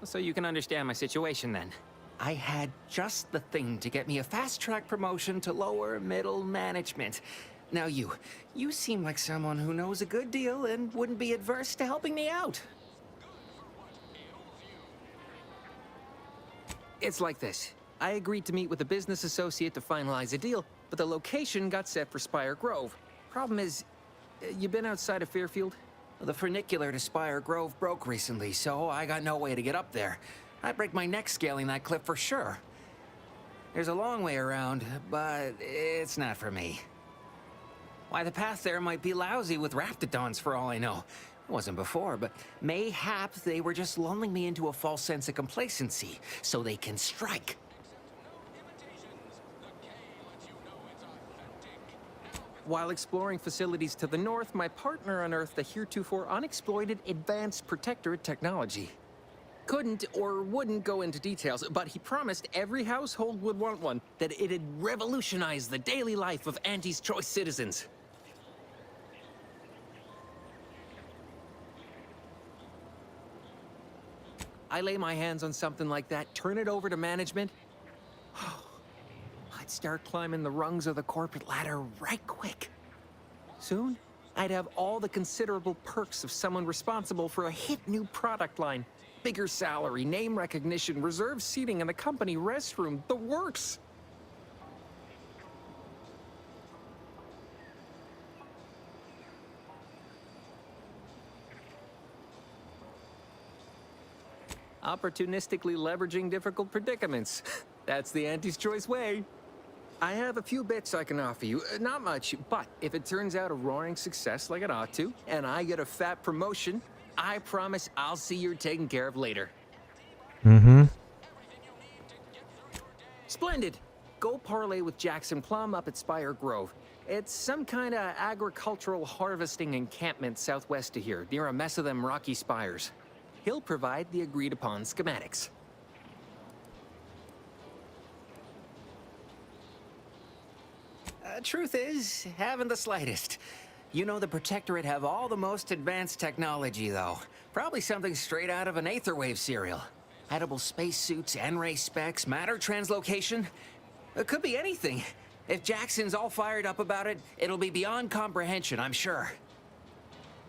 So you can understand my situation then. I had just the thing to get me a fast-track promotion to lower middle management. Now you seem like someone who knows a good deal and wouldn't be adverse to helping me out. It's like this. I agreed to meet with a business associate to finalize a deal, but the location got set for Spire Grove. Problem is, you been outside of Fairfield? The funicular to Spire Grove broke recently, so I got no way to get up there. I'd break my neck scaling that cliff for sure. There's a long way around, but it's not for me. Why, the path there might be lousy with raptidons for all I know. It wasn't before, but mayhaps they were just lulling me into a false sense of complacency so they can strike. While exploring facilities to the north, my partner unearthed a heretofore unexploited advanced protectorate technology. Couldn't or wouldn't go into details, but he promised every household would want one, that it'd revolutionize the daily life of Auntie's Choice citizens. I lay my hands on something like that, turn it over to management. I'd start climbing the rungs of the corporate ladder right quick. Soon, I'd have all the considerable perks of someone responsible for a hit new product line. Bigger salary, name recognition, reserved seating in the company restroom, the works. Opportunistically leveraging difficult predicaments. That's the Auntie's Choice way. I have a few bits I can offer you. Not much, but if it turns out a roaring success like it ought to, and I get a fat promotion, I promise I'll see you're taken care of later. Mm-hmm. Splendid. Go parlay with Jackson Plum up at Spire Grove. It's some kind of agricultural harvesting encampment southwest of here, near a mess of them rocky spires. He'll provide the agreed-upon schematics. Truth is, haven't the slightest. You know the Protectorate have all the most advanced technology, though. Probably something straight out of an Aetherwave serial. Edible spacesuits, N-ray specs, matter translocation. It could be anything. If Jackson's all fired up about it, it'll be beyond comprehension, I'm sure.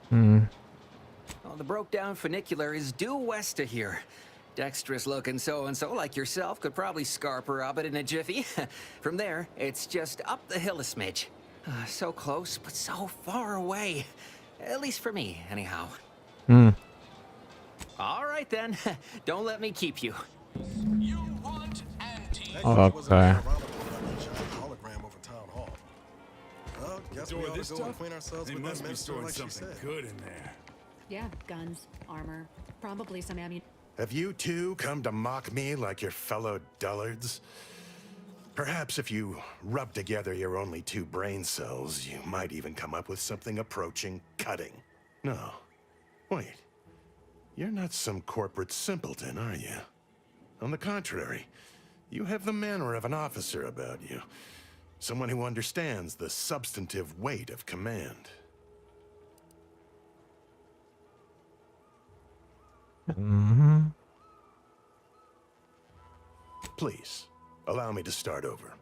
Well, the broke-down funicular is due west of here. Dexterous-looking so-and-so like yourself could probably scarp her up it in a jiffy. From there, it's just up the hill a smidge. So close, but so far away. At least for me, anyhow. All right, then. Don't let me keep you. Okay. Hologram over town hall. Well, guess we ought to go and clean ourselves with that menstrual like she said. Good in there. Yeah, guns, armor, probably some ammunition. Have you two come to mock me like your fellow dullards? Perhaps if you rub together your only 2 brain cells, you might even come up with something approaching cutting. No. Wait. You're not some corporate simpleton, are you? On the contrary, you have the manner of an officer about you. Someone who understands the substantive weight of command. Please, allow me to start over.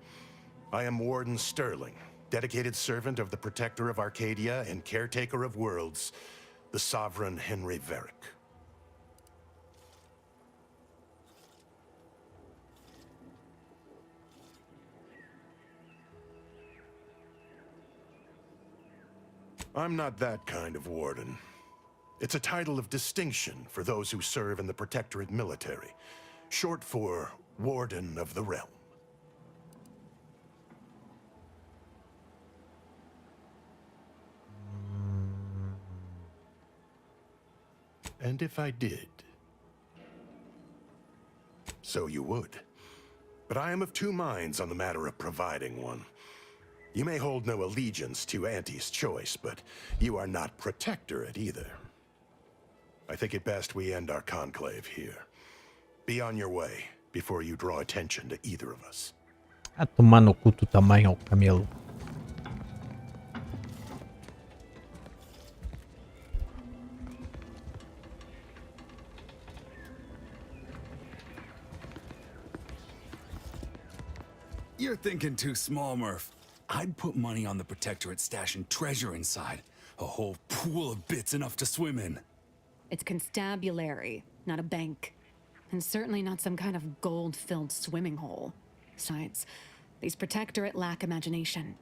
I am Warden Sterling, dedicated servant of the Protector of Arcadia and caretaker of worlds, the Sovereign Henry Varick. I'm not that kind of warden. It's a title of distinction for those who serve in the Protectorate military, short for Warden of the Realm. And if I did, so you would. But I am of two minds on the matter of providing one. You may hold no allegiance to Auntie's choice, but you are not Protectorate either. I think it best we end our conclave here. Be on your way before you draw attention to either of us. A tomar no cu tu tamanho, Camilo. You're thinking too small, Murph. I'd put money on the Protectorate stashing treasure inside. A whole pool of bits enough to swim in. It's constabulary, not a bank. And certainly not some kind of gold-filled swimming hole. Besides, these Protectorate lack imagination.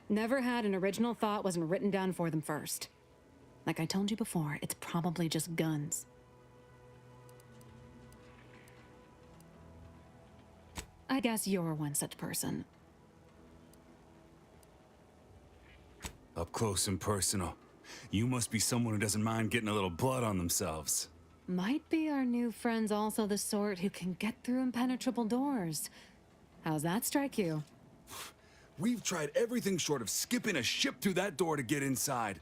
Never had an original thought wasn't written down for them first. Like I told you before, it's probably just guns. I guess you're one such person. Up close and personal. You must be someone who doesn't mind getting a little blood on themselves. Might be our new friends also the sort who can get through impenetrable doors. How's that strike you? We've tried everything short of skipping a ship through that door to get inside.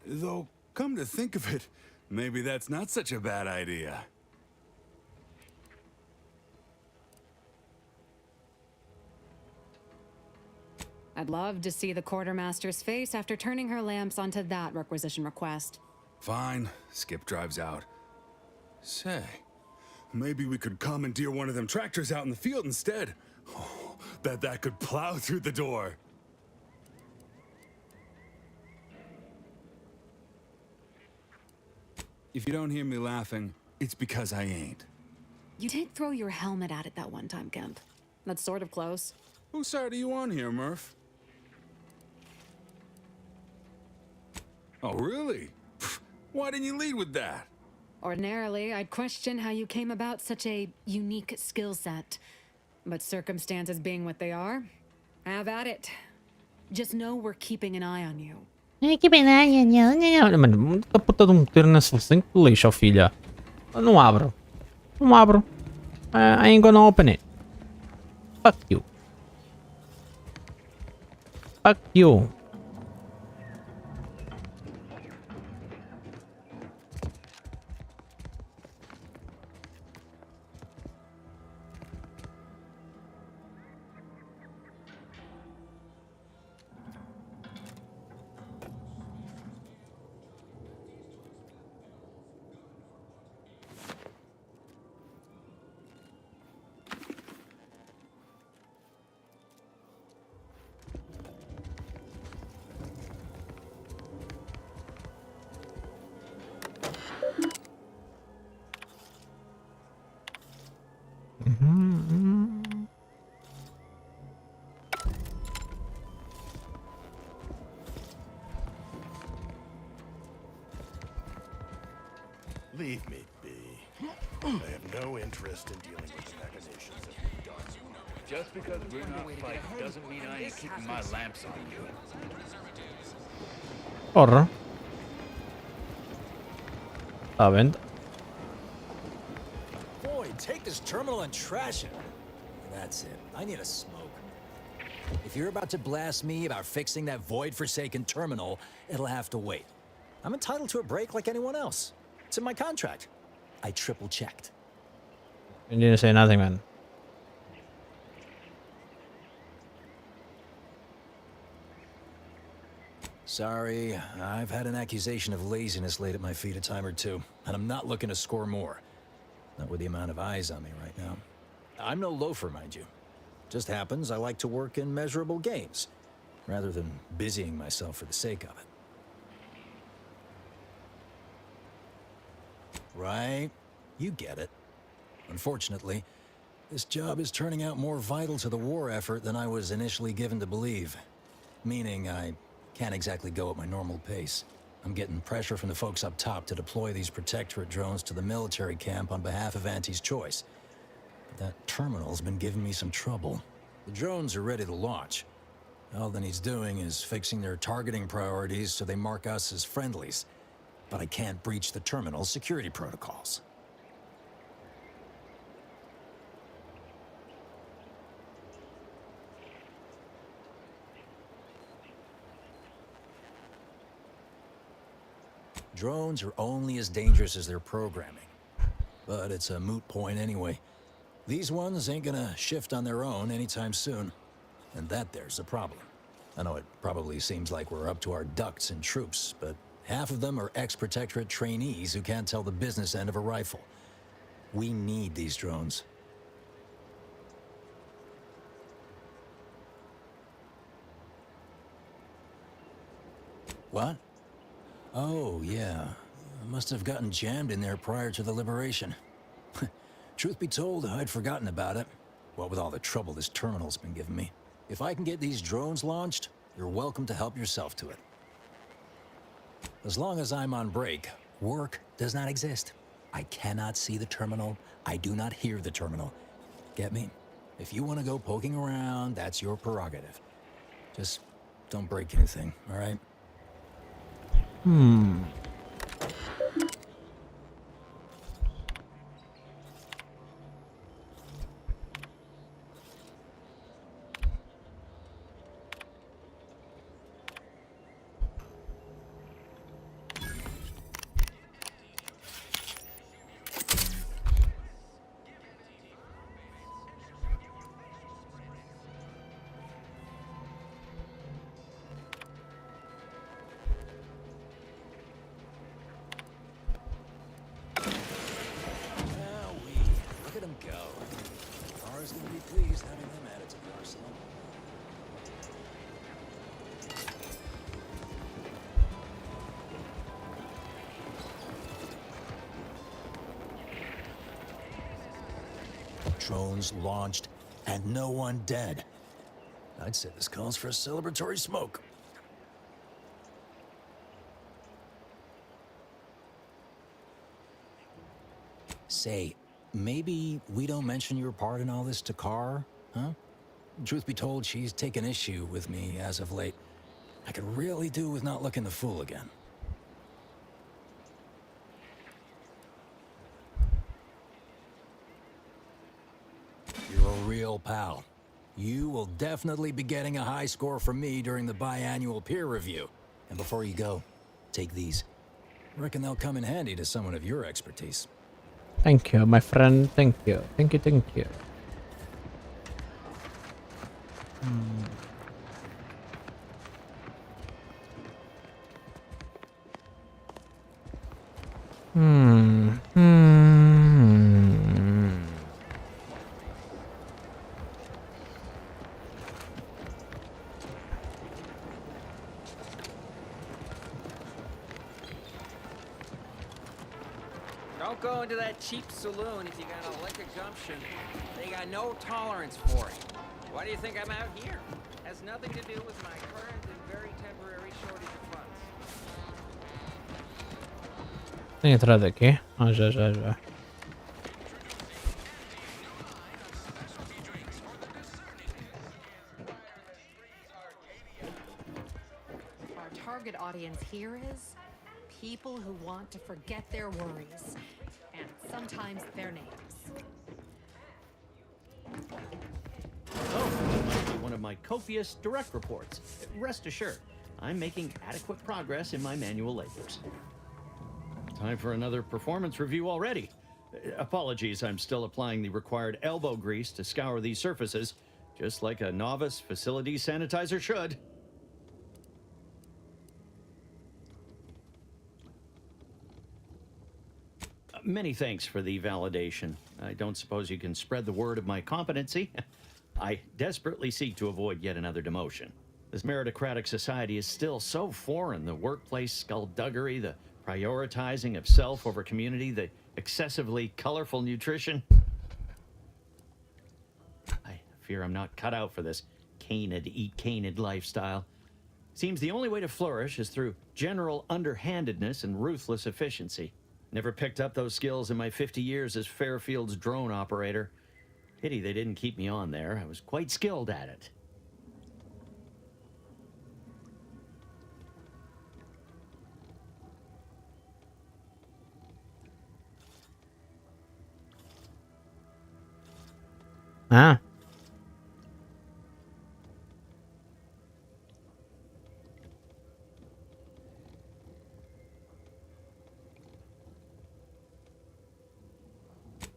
Though, come to think of it, maybe that's not such a bad idea. I'd love to see the quartermaster's face after turning her lamps onto that requisition request. Fine. Skip drives out. Say, maybe we could commandeer one of them tractors out in the field instead. Oh, bet that could plow through the door. If you don't hear me laughing, it's because I ain't. You did throw your helmet at it that one time, Kemp. That's sort of close. Whose side are you on here, Murph? Oh, really? Why didn't you lead with that? Ordinarily, I'd question how you came about such a unique skill set. But circumstances being what they are, have at it. Just know we're keeping an eye on you. Olha, mano, a puta de um meter nesse recinto de lixo, filha. Não abro. Não abro. I ain't gonna open it. Fuck you. Fuck you. Leave me be. I have no interest in dealing with the machinations of the dark. Just because we're not fighting doesn't mean I ain't keeping my lamps on you. Porra. Tá vendo? Boy, take this terminal and trash it. That's it. I need a smoke. If you're about to blast me about fixing that void-forsaken terminal, it'll have to wait. I'm entitled to a break like anyone else. It's in my contract. I triple-checked. You didn't say nothing, man. Sorry, I've had an accusation of laziness laid at my feet a time or two, and I'm not looking to score more. Not with the amount of eyes on me right now. I'm no loafer, mind you. Just happens I like to work in measurable gains, rather than busying myself for the sake of it. Right? You get it. Unfortunately, this job is turning out more vital to the war effort than I was initially given to believe. Meaning I Can't exactly go at my normal pace. I'm getting pressure from the folks up top to deploy these Protectorate drones to the military camp on behalf of Auntie's Choice. But that terminal's been giving me some trouble. The drones are ready to launch. All that he's doing is fixing their targeting priorities so they mark us as friendlies. But I can't breach the terminal's security protocols. Drones are only as dangerous as their programming. But it's a moot point anyway. These ones ain't gonna shift on their own anytime soon. And that there's a problem. I know it probably seems like we're up to our ducks in troops, but half of them are ex-Protectorate trainees who can't tell the business end of a rifle. We need these drones. What? Oh, yeah. I must have gotten jammed in there prior to the liberation. Truth be told, I'd forgotten about it. What with all the trouble this terminal's been giving me. If I can get these drones launched, you're welcome to help yourself to it. As long as I'm on break, work does not exist. I cannot see the terminal. I do not hear the terminal. Get me? If you want to go poking around, that's your prerogative. Just don't break anything, all right? Look at him go. Tara's gonna be pleased having him added to the arsenal. Drones launched, and no one dead. I'd say this calls for a celebratory smoke. Say, maybe we don't mention your part in all this to Carr, huh? Truth be told, she's taken issue with me as of late. I could really do with not looking the fool again. You're a real pal. You will definitely be getting a high score from me during the biannual peer review. And before you go, take these. Reckon they'll come in handy to someone of your expertise. Thank you, my friend. Thank you. Thank you, thank you. Don't go into that cheap saloon if you got a liquor gumption. They got no tolerance for it. Why do you think I'm out here? Has nothing to do with my current and very temporary shortage of funds. Tenho entrado aqui. Ah, já. Our target audience here is people who want to forget their worries, and sometimes their names. Oh, this might be one of my copious direct reports. Rest assured, I'm making adequate progress in my manual labors. Time for another performance review already. Apologies, I'm still applying the required elbow grease to scour these surfaces, just like a novice facility sanitizer should. Many thanks for the validation. I don't suppose you can spread the word of my competency. I desperately seek to avoid yet another demotion. This meritocratic society is still so foreign. The workplace skullduggery, the prioritizing of self over community, the excessively colorful nutrition. I fear I'm not cut out for this canid, eat canid lifestyle. Seems the only way to flourish is through general underhandedness and ruthless efficiency. Never picked up those skills in my 50 years as Fairfield's drone operator. Pity they didn't keep me on there. I was quite skilled at it. Ah.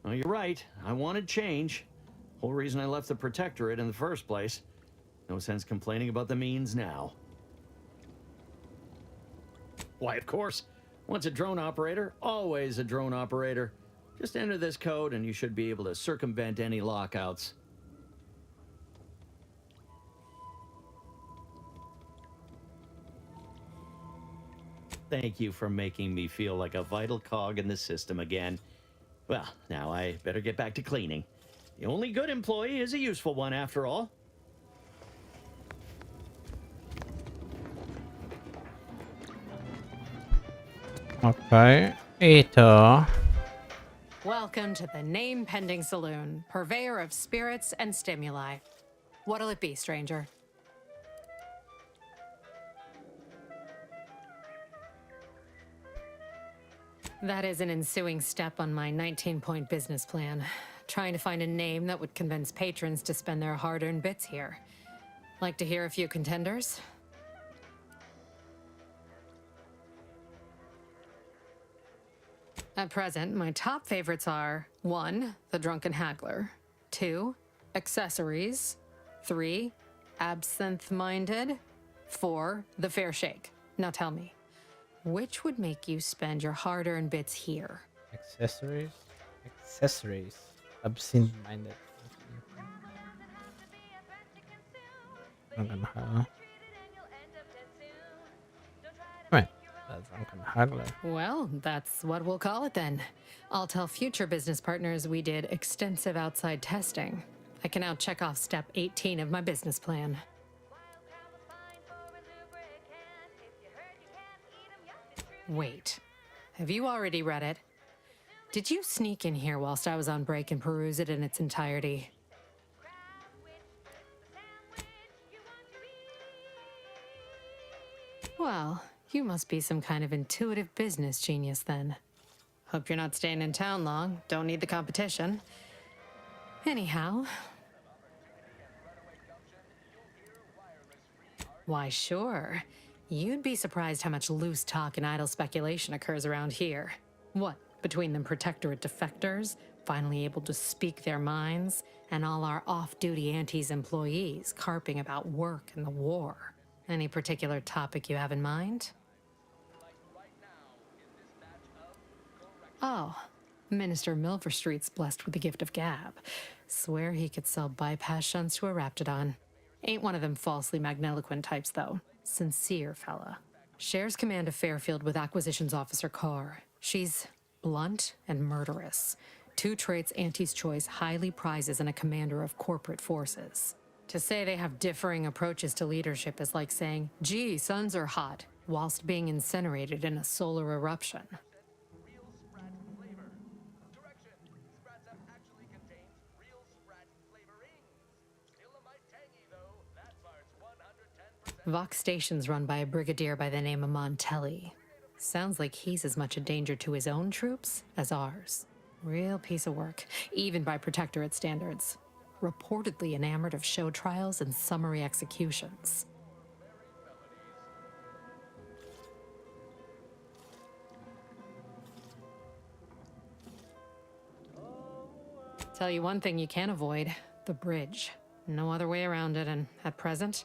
Oh, you're right. I wanted change. Whole reason I left the Protectorate in the first place. No sense complaining about the means now. Why, of course. Once a drone operator, always a drone operator. Just enter this code and you should be able to circumvent any lockouts. Thank you for making me feel like a vital cog in the system again. Well, now I better get back to cleaning. The only good employee is a useful one after all. Okay. Ito. Welcome to the name-pending saloon, purveyor of spirits and stimuli. What'll it be, stranger? That is an ensuing step on my 19-point business plan. Trying to find a name that would convince patrons to spend their hard-earned bits here. Like to hear a few contenders? At present, my top favorites are 1. The Drunken Haggler, 2. Accessories, 3. Absinthe-Minded, 4. The Fair Shake. Now tell me, which would make you spend your hard-earned bits here? Accessories. Accessories. Absinthe-minded. Drunken Haggler. Right. Drunken Haggler. Well, that's what we'll call it then. I'll tell future business partners we did extensive outside testing. I can now check off step 18 of my business plan. Wait, have you already read it? Did you sneak in here whilst I was on break and peruse it in its entirety? Well, you must be some kind of intuitive business genius then. Hope you're not staying in town long. Don't need the competition. Anyhow. Why, sure. You'd be surprised how much loose talk and idle speculation occurs around here. What, between the Protectorate defectors, finally able to speak their minds, and all our off-duty Antes employees carping about work and the war? Any particular topic you have in mind? Oh, Minister Milverstreet's blessed with the gift of gab. Swear he could sell bypass shunts to a Raptidon. Ain't one of them falsely magniloquent types, though. Sincere fella. Shares command of Fairfield with Acquisitions Officer Carr. She's blunt and murderous. 2 traits Auntie's Choice highly prizes in a commander of corporate forces. To say they have differing approaches to leadership is like saying, gee, suns are hot, whilst being incinerated in a solar eruption. Vox Station's run by a brigadier by the name of Montelli. Sounds like he's as much a danger to his own troops as ours. Real piece of work, even by Protectorate standards. Reportedly enamored of show trials and summary executions. Tell you one thing you can't avoid, the bridge. No other way around it, and at present,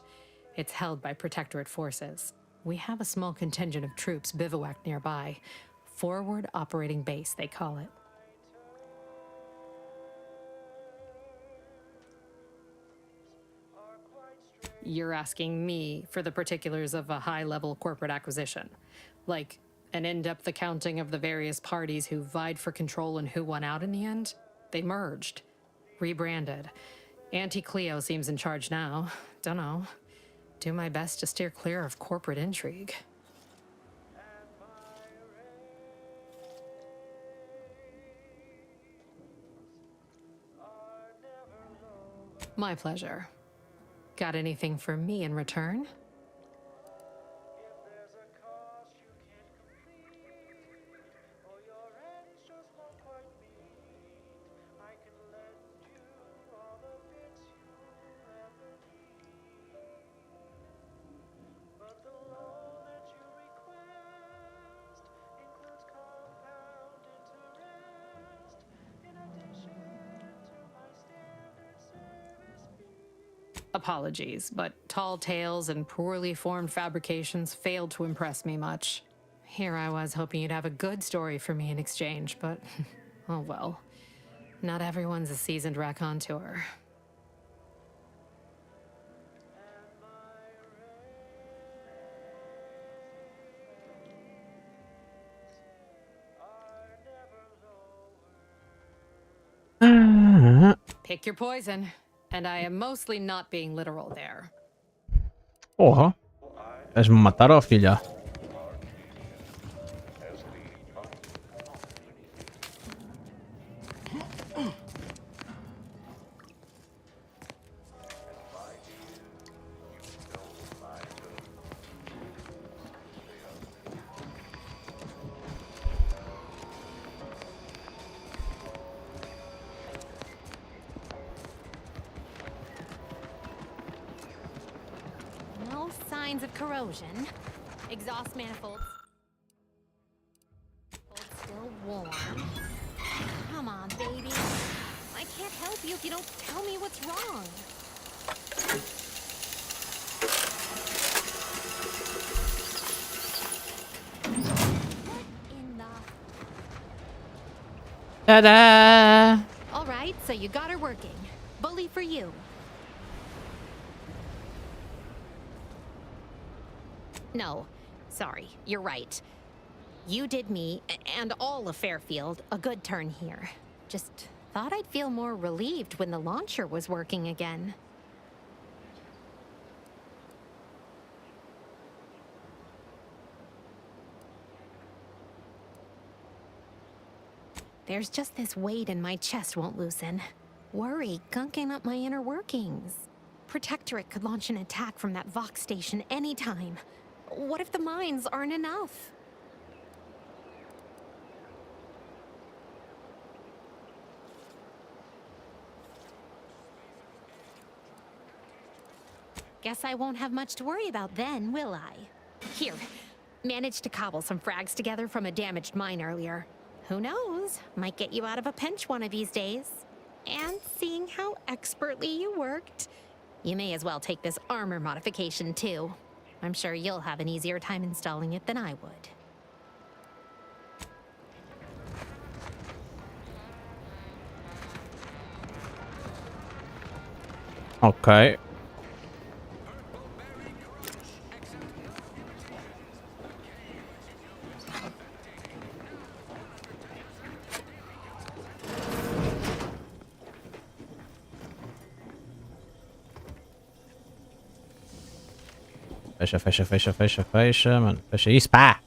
it's held by Protectorate forces. We have a small contingent of troops bivouacked nearby. Forward Operating Base, they call it. You're asking me for the particulars of a high-level corporate acquisition. Like, an in-depth accounting of the various parties who vied for control and who won out in the end? They merged. Rebranded. Auntie Cleo seems in charge now. Dunno. do my best to steer clear of corporate intrigue. My pleasure. Got anything for me in return? Apologies, but tall tales and poorly formed fabrications failed to impress me much. Here I was hoping you'd have a good story for me in exchange, but oh well. Not everyone's a seasoned raconteur. Pick your poison. And I am mostly not being literal there. Porra. Eles me mataram, filha. No signs of corrosion. Exhaust manifolds. Still warm. Come on, baby. I can't help you if you don't tell me what's wrong. What in the... Ta-da! All right, so you got her working. Bully for you. No, sorry, you're right. You did me, and all of Fairfield, a good turn here. Just thought I'd feel more relieved when the launcher was working again. There's just this weight in my chest won't loosen. Worry gunking up my inner workings. Protectorate could launch an attack from that Vox station anytime. What if the mines aren't enough? Guess I won't have much to worry about then, will I? Here, managed to cobble some frags together from a damaged mine earlier. Who knows? Might get you out of a pinch one of these days. And seeing how expertly you worked, you may as well take this armor modification too. I'm sure you'll have an easier time installing it than I would. Okay. Fecha, fecha, fecha, fecha, fecha, mano. Fecha isso, pá!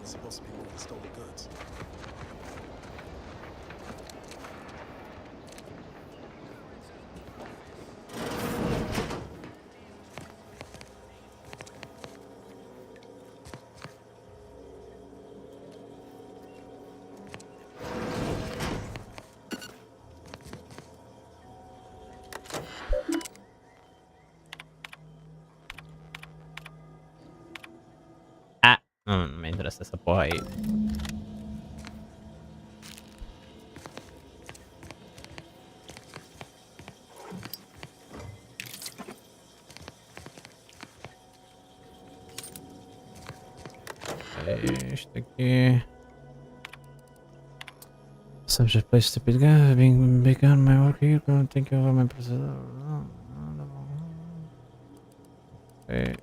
was supposed to be moving stolen goods. No me interesa esa porra aí. Isto aqui. Subject place stupid guy being begun my work here. Don't think over my procedure. Okay.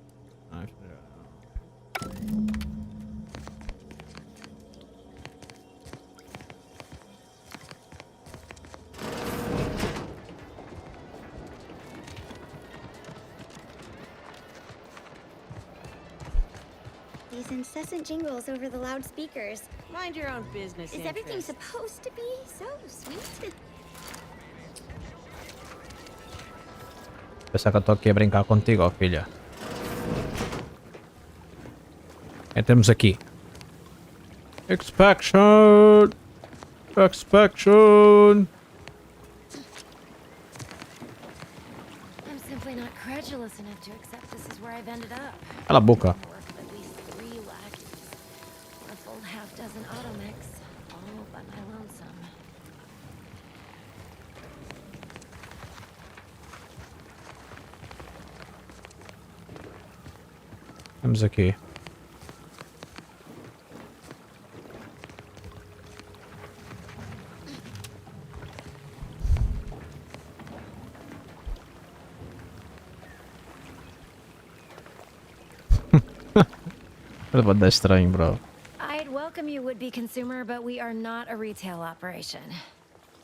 These incessant jingles over the loudspeakers. Mind your own business. Is everything supposed to be so sweet? Pensa que eu tô aqui a brincar contigo, ó, filha. Temos aqui. Expection! Expection! I'm simply not credulous enough to accept this is where I've ended up. Cala a boca. Work of at least 3 lackeys. A full half-dozen automechs, all by my lonesome. Temos aqui. That's estranho, bro. I'd welcome you, would-be consumer, but we are not a retail operation.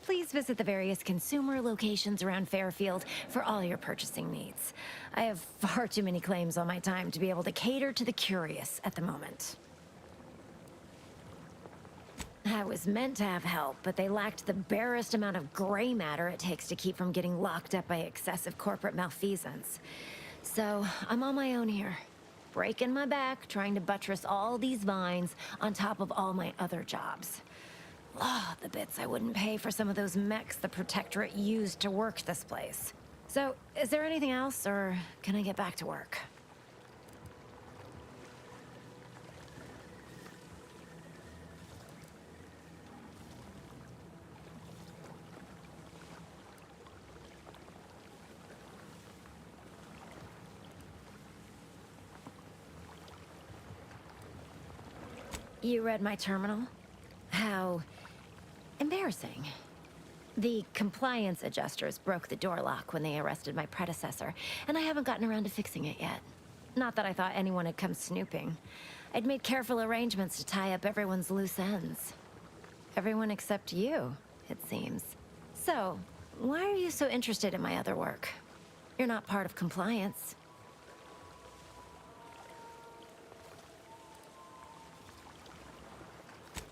Please visit the various consumer locations around Fairfield for all your purchasing needs. I have far too many claims on my time to be able to cater to the curious at the moment. I was meant to have help, but they lacked the barest amount of gray matter it takes to keep from getting locked up by excessive corporate malfeasance. So, I'm on my own here. Breaking my back, trying to buttress all these vines on top of all my other jobs. Oh, the bits I wouldn't pay for some of those mechs the Protectorate used to work this place. So, is there anything else, or can I get back to work? You read my terminal? How embarrassing. The compliance adjusters broke the door lock when they arrested my predecessor, and I haven't gotten around to fixing it yet. Not that I thought anyone had come snooping. I'd made careful arrangements to tie up everyone's loose ends. Everyone except you, it seems. So, why are you so interested in my other work? You're not part of compliance.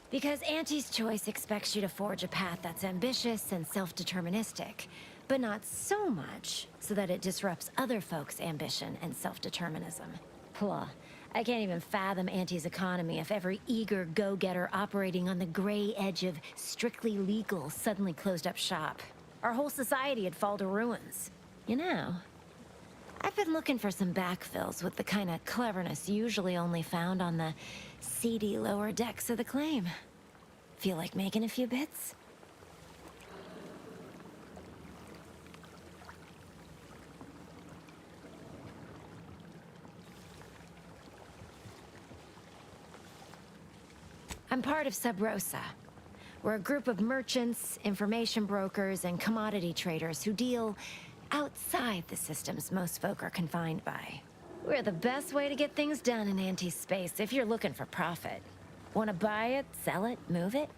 Because Auntie's Choice expects you to forge a path that's ambitious and self-deterministic, but not so much so that it disrupts other folks' ambition and self-determinism. Blah. I can't even fathom Auntie's economy if every eager go-getter operating on the gray edge of strictly legal suddenly closed up shop. Our whole society would fall to ruins. You know, I've been looking for some backfills with the kind of cleverness usually only found on the seedy lower decks of the claim. Feel like making a few bits? I'm part of Sub Rosa. We're a group of merchants, information brokers, and commodity traders who deal outside the systems most folk are confined by. We're the best way to get things done in anti-space if you're looking for profit. Want to buy it, sell it, move it?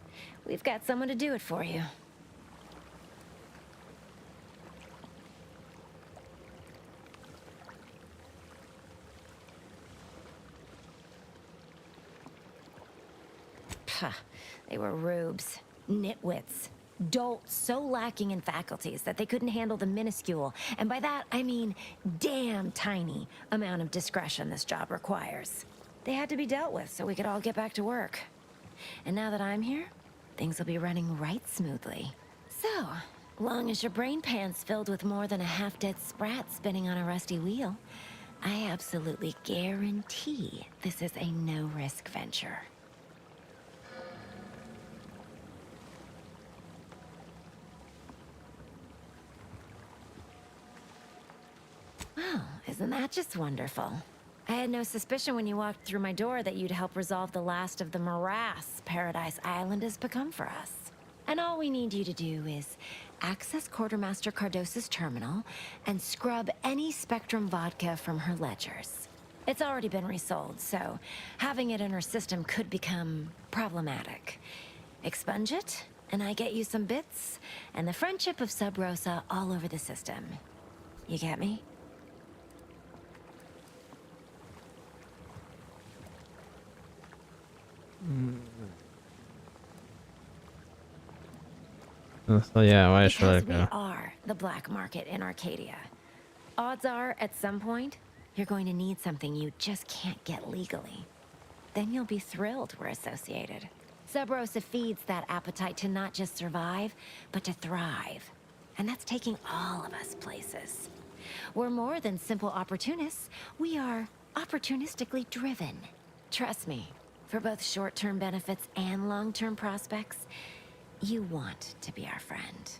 We've got someone to do it for you. They were rubes, nitwits, dolts so lacking in faculties that they couldn't handle the minuscule, and by that I mean damn tiny, amount of discretion this job requires. They had to be dealt with so we could all get back to work. And now that I'm here, things will be running right smoothly. So, long as your brain pan's filled with more than a half-dead sprat spinning on a rusty wheel, I absolutely guarantee this is a no-risk venture. Well, isn't that just wonderful? I had no suspicion when you walked through my door that you'd help resolve the last of the morass Paradise Island has become for us. And all we need you to do is access Quartermaster Cardos's terminal and scrub any Spectrum vodka from her ledgers. It's already been resold, so having it in her system could become problematic. Expunge it, and I get you some bits, and the friendship of Sub Rosa all over the system. You get me? So yeah, why should I Because we go? are the black market in Arcadia. Odds are, at some point, you're going to need something you just can't get legally. Then you'll be thrilled we're associated. Sub Rosa feeds that appetite to not just survive, but to thrive. And that's taking all of us places. We're more than simple opportunists. We are opportunistically driven. Trust me, for both short-term benefits and long-term prospects, you want to be our friend.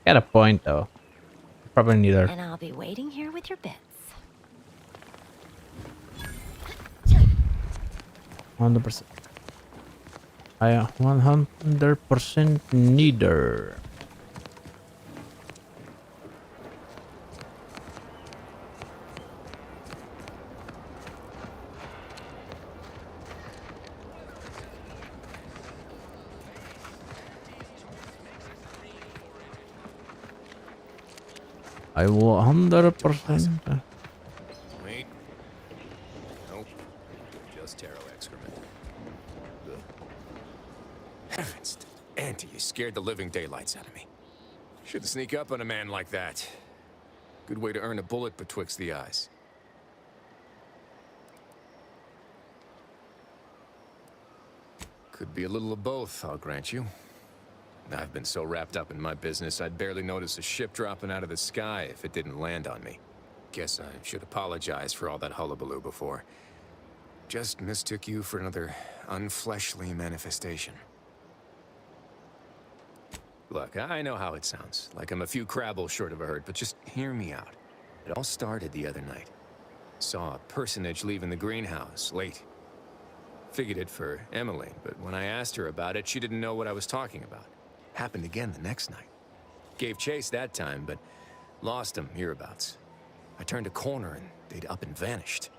Got a point though. Probably neither. And I'll be waiting here with your bits. 100%. I 100% neither. I will 100%. Wait. Nope. Just taro excrement. Ugh. Heavens, Auntie, you scared the living daylights out of me. Shouldn't sneak up on a man like that. Good way to earn a bullet betwixt the eyes. Could be a little of both, I'll grant you. I've been so wrapped up in my business, I'd barely notice a ship dropping out of the sky if it didn't land on me. Guess I should apologize for all that hullabaloo before. Just mistook you for another unfleshly manifestation. Look, I know how it sounds, like I'm a few crabbles short of a herd, but just hear me out. It all started the other night. Saw a personage leaving the greenhouse, late. Figured it for Emily, but when I asked her about it, she didn't know what I was talking about. Happened again the next night. Gave chase that time, but lost them hereabouts. I turned a corner and they'd up and vanished.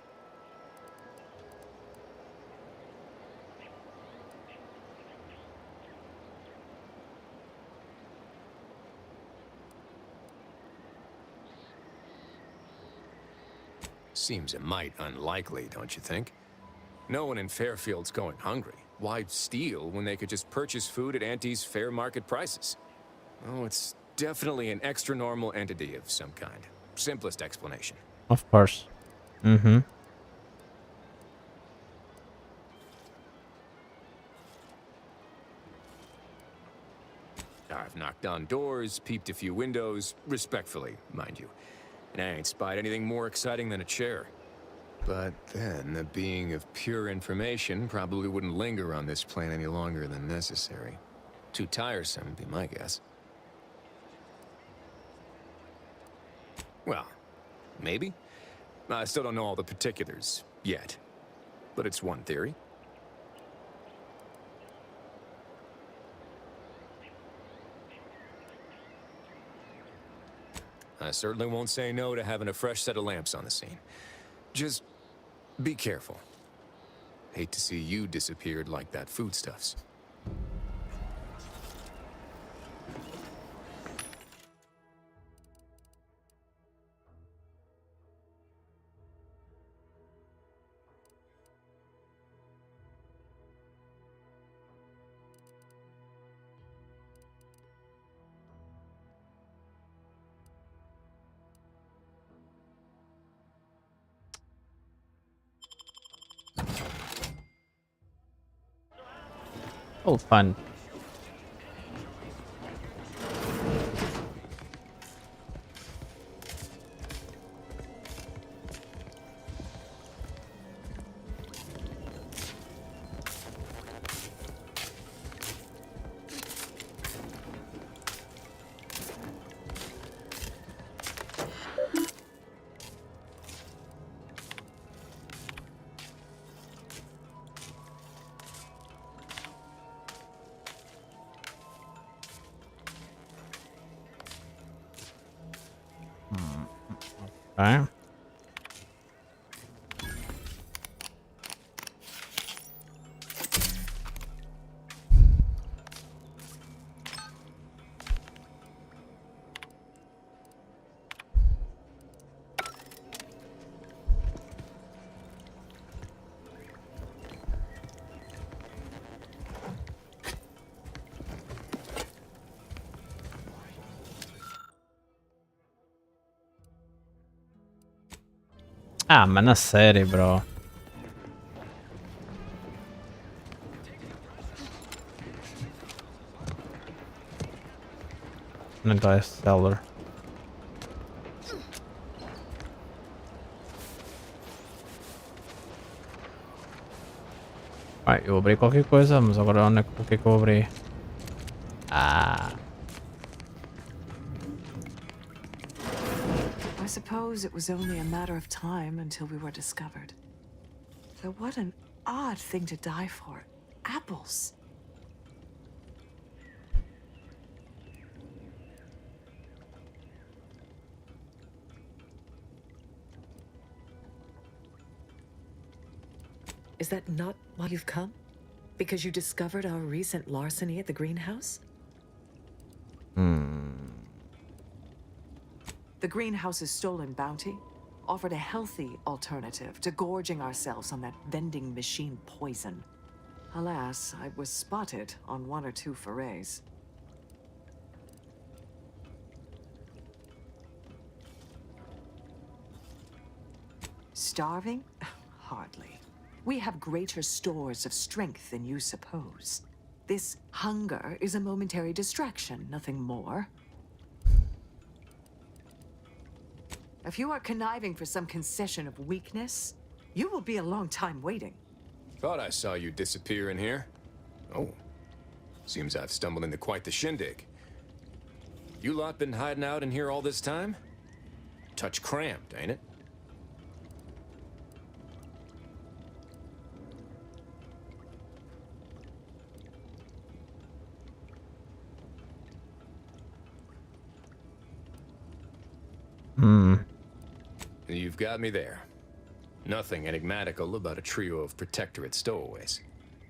Seems a mite unlikely, don't you think? No one in Fairfield's going hungry. Why steal when they could just purchase food at Auntie's fair market prices? Oh, it's definitely an extra-normal entity of some kind. Simplest explanation. Of course. Mm-hmm. I've knocked on doors, peeped a few windows, respectfully, mind you. And I ain't spied anything more exciting than a chair. But then, a being of pure information probably wouldn't linger on this plane any longer than necessary. Too tiresome, be my guess. Well, maybe. I still don't know all the particulars, yet. But it's one theory. I certainly won't say no to having a fresh set of lamps on the scene. Just be careful. Hate to see you disappeared like that foodstuffs. All fun. Okay. Ah, ma una serie, bro. Seller. Vai, eu abri qualquer coisa, mas agora onde é que eu abri? Ah. I suppose it was only a matter of time until we were discovered. Though what an odd thing to die for. Apples. Is that not why you've come? Because you discovered our recent larceny at the greenhouse? The greenhouse's stolen bounty offered a healthy alternative to gorging ourselves on that vending machine poison. Alas, I was spotted on 1 or 2 forays. Starving? Hardly. We have greater stores of strength than you suppose. This hunger is a momentary distraction, nothing more. If you are conniving for some concession of weakness, you will be a long time waiting. Thought I saw you disappear in here. Oh. Seems I've stumbled into quite the shindig. You lot been hiding out in here all this time? Touch cramped, ain't it? You've got me there. Nothing enigmatical about a trio of Protectorate stowaways.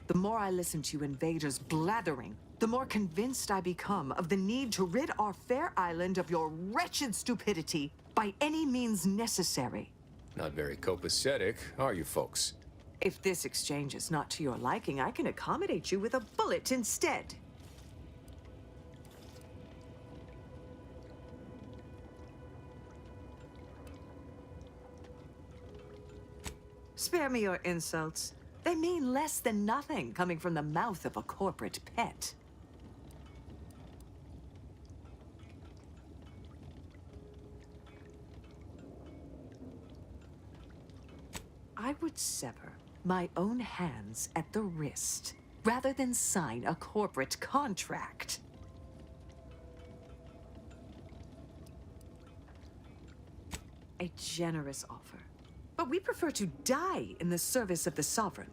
The more I listen to you invaders blathering, the more convinced I become of the need to rid our fair island of your wretched stupidity by any means necessary. Not very copacetic, are you folks? If this exchange is not to your liking, I can accommodate you with a bullet instead. Spare me your insults. They mean less than nothing coming from the mouth of a corporate pet. I would sever my own hands at the wrist rather than sign a corporate contract. A generous offer. But we prefer to die in the service of the Sovereign.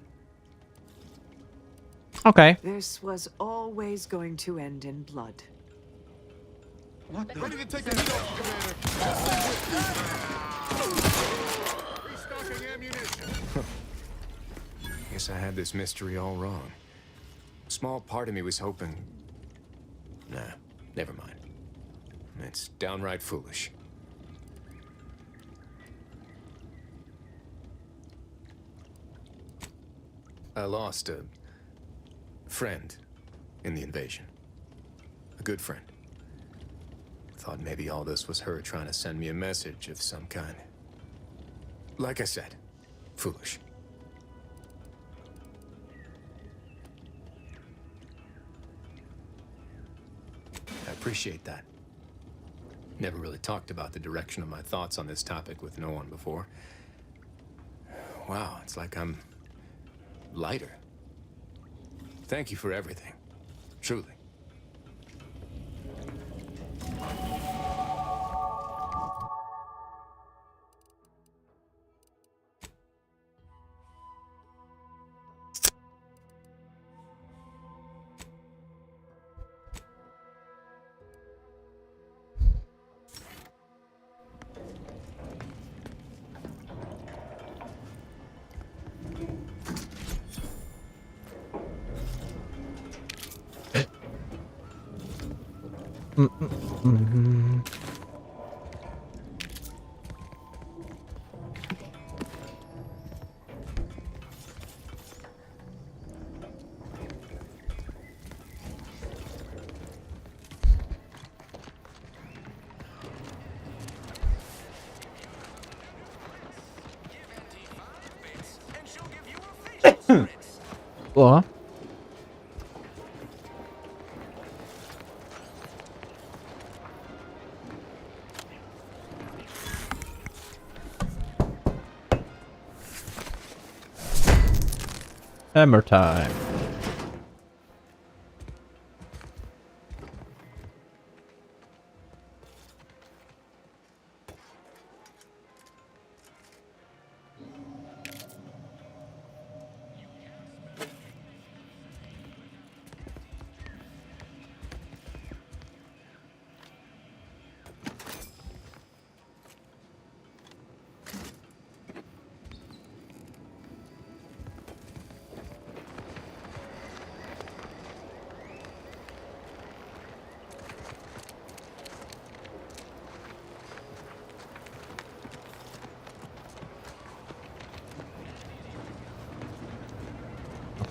Okay. This was always going to end in blood. What the? Ready to take the heat off, Commander. Restocking ammunition. Guess I had this mystery all wrong. A small part of me was hoping... Nah, never mind. It's downright foolish. I lost a friend in the invasion. A good friend. Thought maybe all this was her trying to send me a message of some kind. Like I said, foolish. appreciate that. Never really talked about the direction of my thoughts on this topic with no one before. Wow, it's like I'm lighter. Thank you for everything. Truly. What? Hammer time.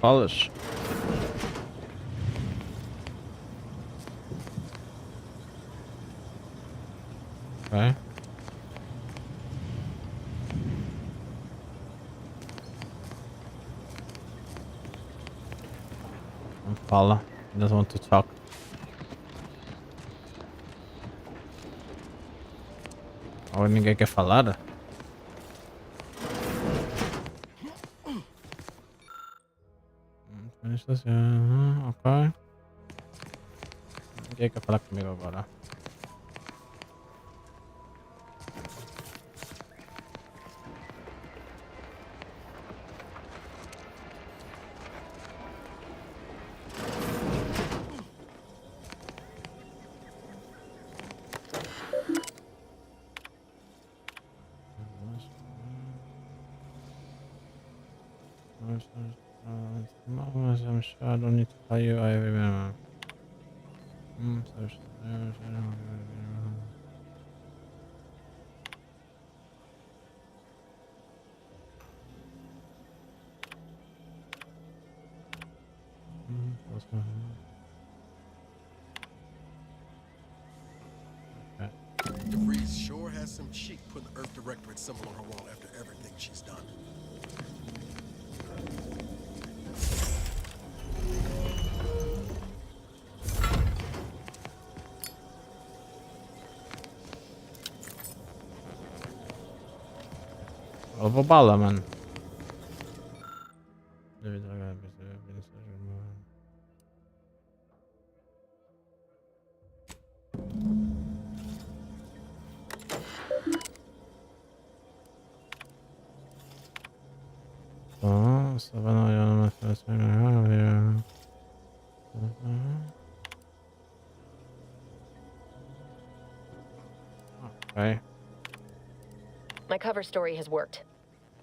Polish. Okay. Paula doesn't want to talk. Ou ninguém quer falar? Ok. Ninguém quer falar comigo agora. I'm sure I don't need to tell you. I remember. DeVries sure has some cheek putting the Earth Directorate symbol on her wall after everything she's done. Bala, man. Okay. My cover story has worked.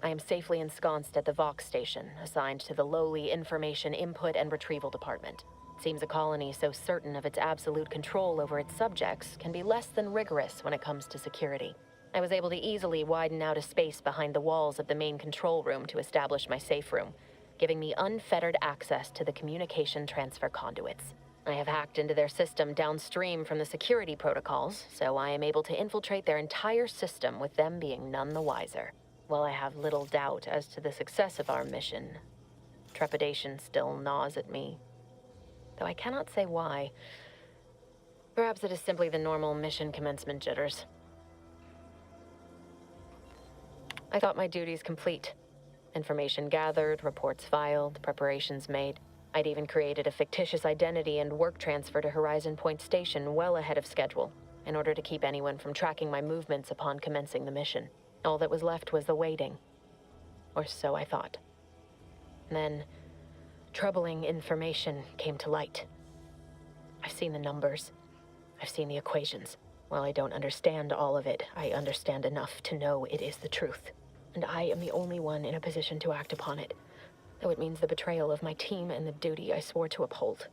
I am safely ensconced at the Vox station, assigned to the lowly Information Input and Retrieval Department. Seems a colony so certain of its absolute control over its subjects can be less than rigorous when it comes to security. I was able to easily widen out a space behind the walls of the main control room to establish my safe room, giving me unfettered access to the communication transfer conduits. I have hacked into their system downstream from the security protocols, so I am able to infiltrate their entire system with them being none the wiser. While I have little doubt as to the success of our mission, trepidation still gnaws at me. Though I cannot say why. Perhaps it is simply the normal mission commencement jitters. I thought my duties complete. Information gathered, reports filed, preparations made. I'd even created a fictitious identity and work transfer to Horizon Point Station well ahead of schedule, in order to keep anyone from tracking my movements upon commencing the mission. All that was left was the waiting. Or so I thought. Then, troubling information came to light. I've seen the numbers. I've seen the equations. While I don't understand all of it, I understand enough to know it is the truth. And I am the only one in a position to act upon it, though it means the betrayal of my team and the duty I swore to uphold.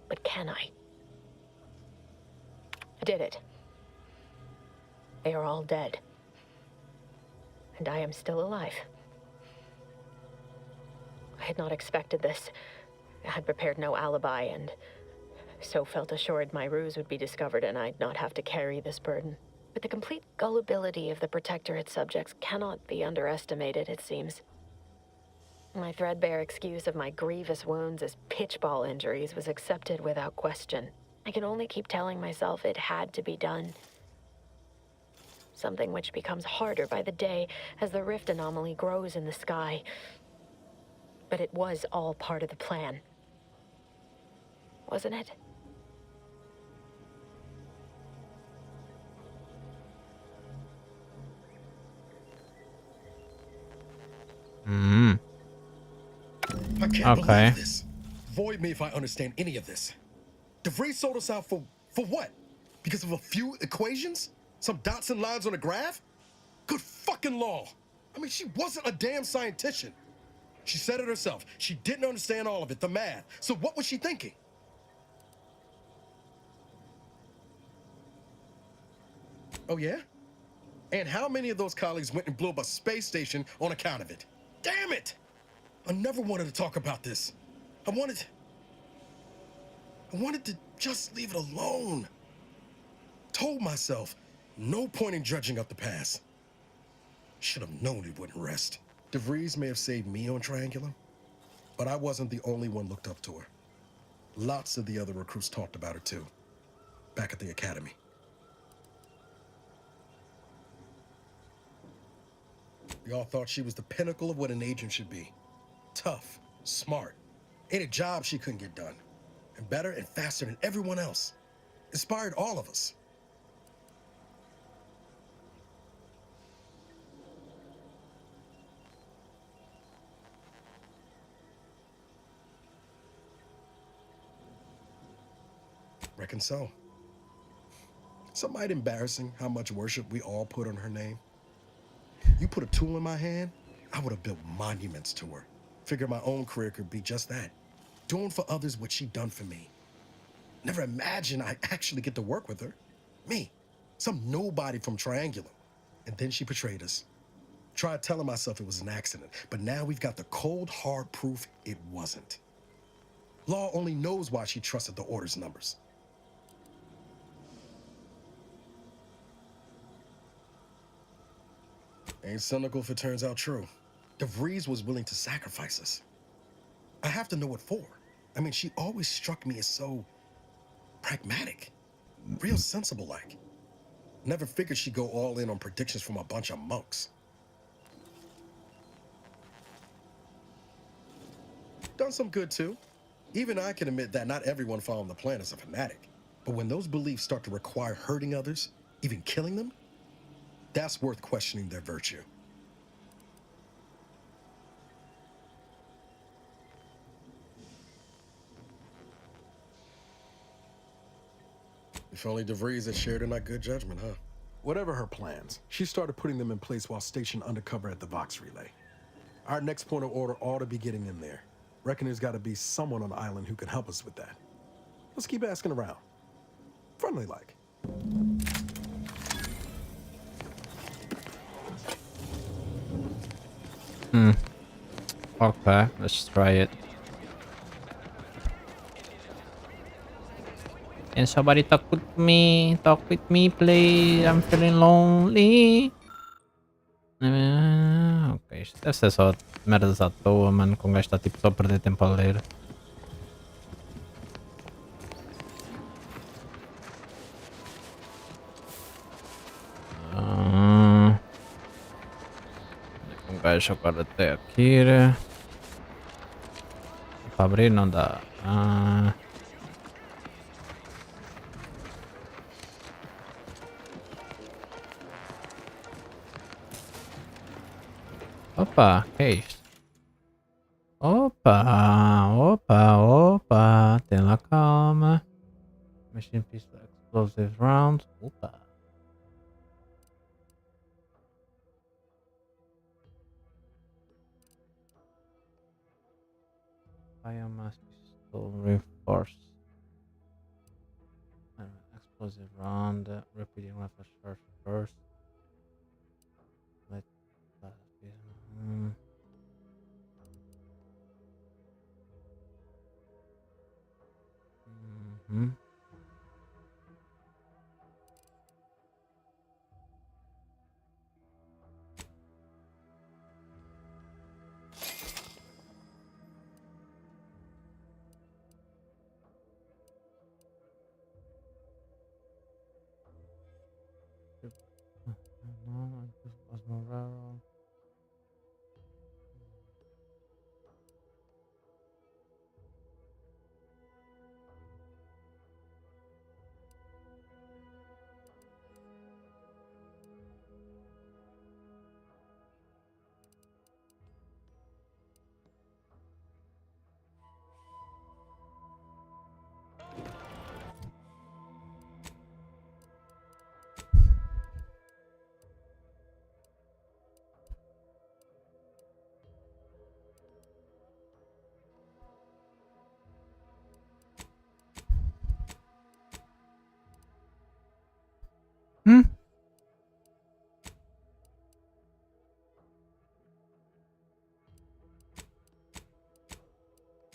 But can I? I did it. They are all dead. And I am still alive. I had not expected this. I had prepared no alibi, and so felt assured my ruse would be discovered and I'd not have to carry this burden. But the complete gullibility of the Protectorate subjects cannot be underestimated, it seems. My threadbare excuse of my grievous wounds as pitchball injuries was accepted without question. I can only keep telling myself it had to be done. Something which becomes harder by the day as the rift anomaly grows in the sky. But it was all part of the plan. Wasn't it? I can't believe this. Void me if I understand any of this. DeVries sold us out for what? Because of a few equations? Some dots and lines on a graph? Good fucking law. I mean, she wasn't a damn scientist. She said it herself. She didn't understand all of it, the math. So what was she thinking? Oh, yeah? And how many of those colleagues went and blew up a space station on account of it? Damn it! I never wanted to talk about this. I wanted to just leave it alone. Told myself, no point in dredging up the past. Should have known it wouldn't rest. DeVries may have saved me on Triangulum, but I wasn't the only one looked up to her. Lots of the other recruits talked about her too, back at the academy. We all thought she was the pinnacle of what an agent should be. Tough, smart, ain't a job she couldn't get done. And better and faster than everyone else. Inspired all of us. Reckon so. Some might embarrassing how much worship we all put on her name. You put a tool in my hand, I would have built monuments to her. Figured my own career could be just that. Doing for others what she done for me. Never imagined I'd actually get to work with her. Me, some nobody from Triangulum. And then she betrayed us. Tried telling myself it was an accident, but now we've got the cold, hard proof it wasn't. Law only knows why she trusted the Order's numbers. Ain't cynical if it turns out true. DeVries was willing to sacrifice us. I have to know what for. I mean, she always struck me as so pragmatic, real sensible-like. Never figured she'd go all in on predictions from a bunch of monks. Done some good too. Even I can admit that not everyone following the plan is a fanatic. But when those beliefs start to require hurting others, even killing them, that's worth questioning their virtue. If only DeVries had shared in our good judgment, huh? Whatever her plans, she started putting them in place while stationed undercover at the Vox Relay. Our next point of order ought to be getting in there. Reckon there's got to be someone on the island who can help us with that. Let's keep asking around. Friendly-like. Okay, let's try it. Can somebody talk with me? Talk with me, please. I'm feeling lonely. Ok, isto deve ser só merdas à toa, mano. Com o gajo está tipo só a perder tempo a ler. socorrete aquí. Para abrir no da. Opa, que é isto? Opa, tem lá calma. Machine pistol explosive round. Opa. Biomass pistol reinforced. Explosive round. Repeating rifle charge first. Let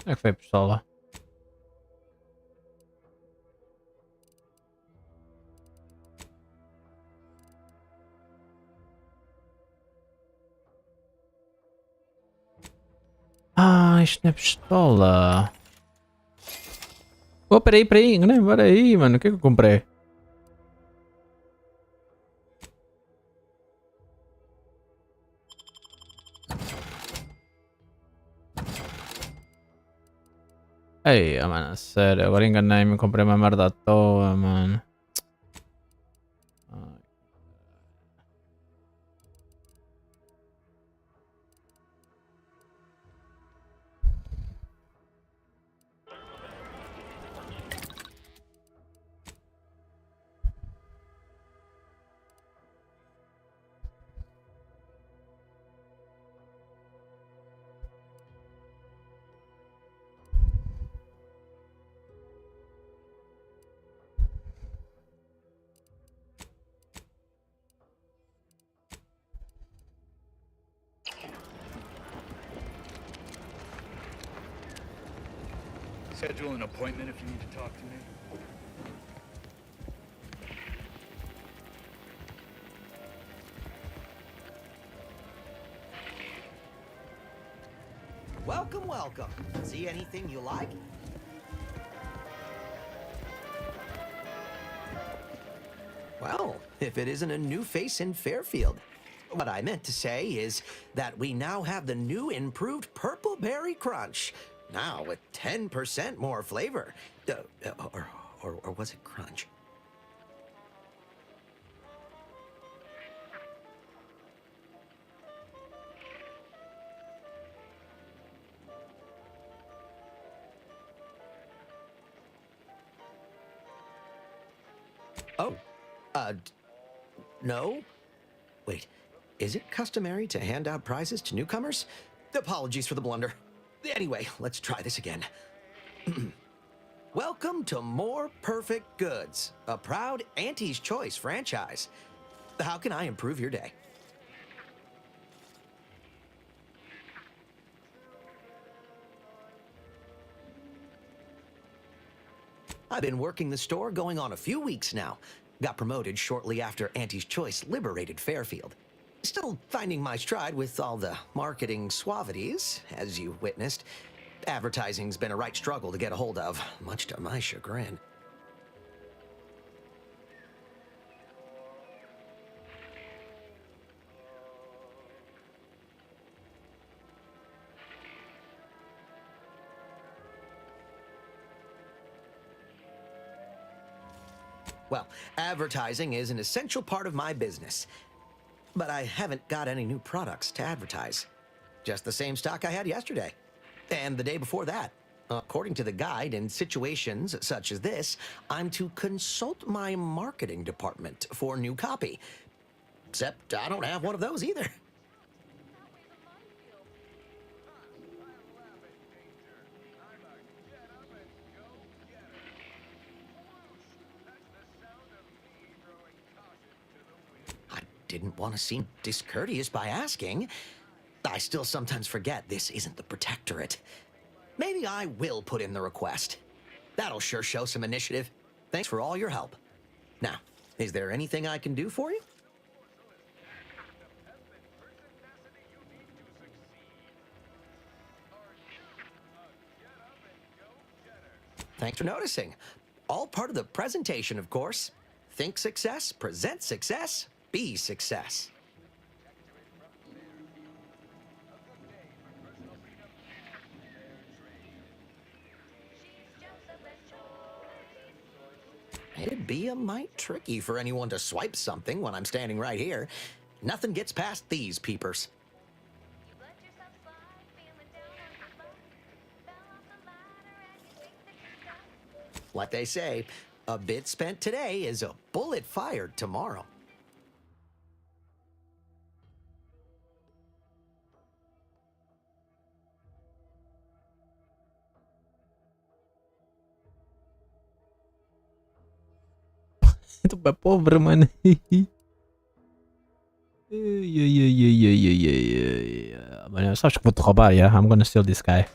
Jak foi a pistola? Isto não é pistola. Oh, peraí, peraí, mano. O que é que eu comprei? Ei, mano, sério, agora enganei-me, comprei uma merda à toa, mano. Schedule an appointment if you need to talk to me. Welcome, welcome. See anything you like? Well, if it isn't a new face in Fairfield. What I meant to say is that we now have the new improved Purple Berry Crunch. Now with 10% more flavor. Or was it crunch? Oh, no? Wait, is it customary to hand out prizes to newcomers? Apologies for the blunder. Anyway, let's try this again. Welcome to More Perfect Goods, a proud Auntie's Choice franchise. How can I improve your day? I've been working the store going on a few weeks now. Got promoted shortly after Auntie's Choice liberated Fairfield. Still finding my stride with all the marketing suavities, as you witnessed. Advertising's been a right struggle to get a hold of, much to my chagrin. Well, advertising is an essential part of my business. But I haven't got any new products to advertise. Just the same stock I had yesterday. And the day before that. According to the guide, in situations such as this, I'm to consult my marketing department for new copy. Except I don't have one of those either. I didn't want to seem discourteous by asking. I still sometimes forget this isn't the Protectorate. Maybe I will put in the request. That'll sure show some initiative. Thanks for all your help. Now, is there anything I can do for you? Thanks for noticing. All part of the presentation, of course. Think success, present success, be success. It'd be a mite tricky for anyone to swipe something when I'm standing right here. Nothing gets past these peepers. Like they say, a bit spent today is a bullet fired tomorrow. Tupé pobre, man. Man, sabes que vou te roubar, yeah? I'm gonna steal this guy.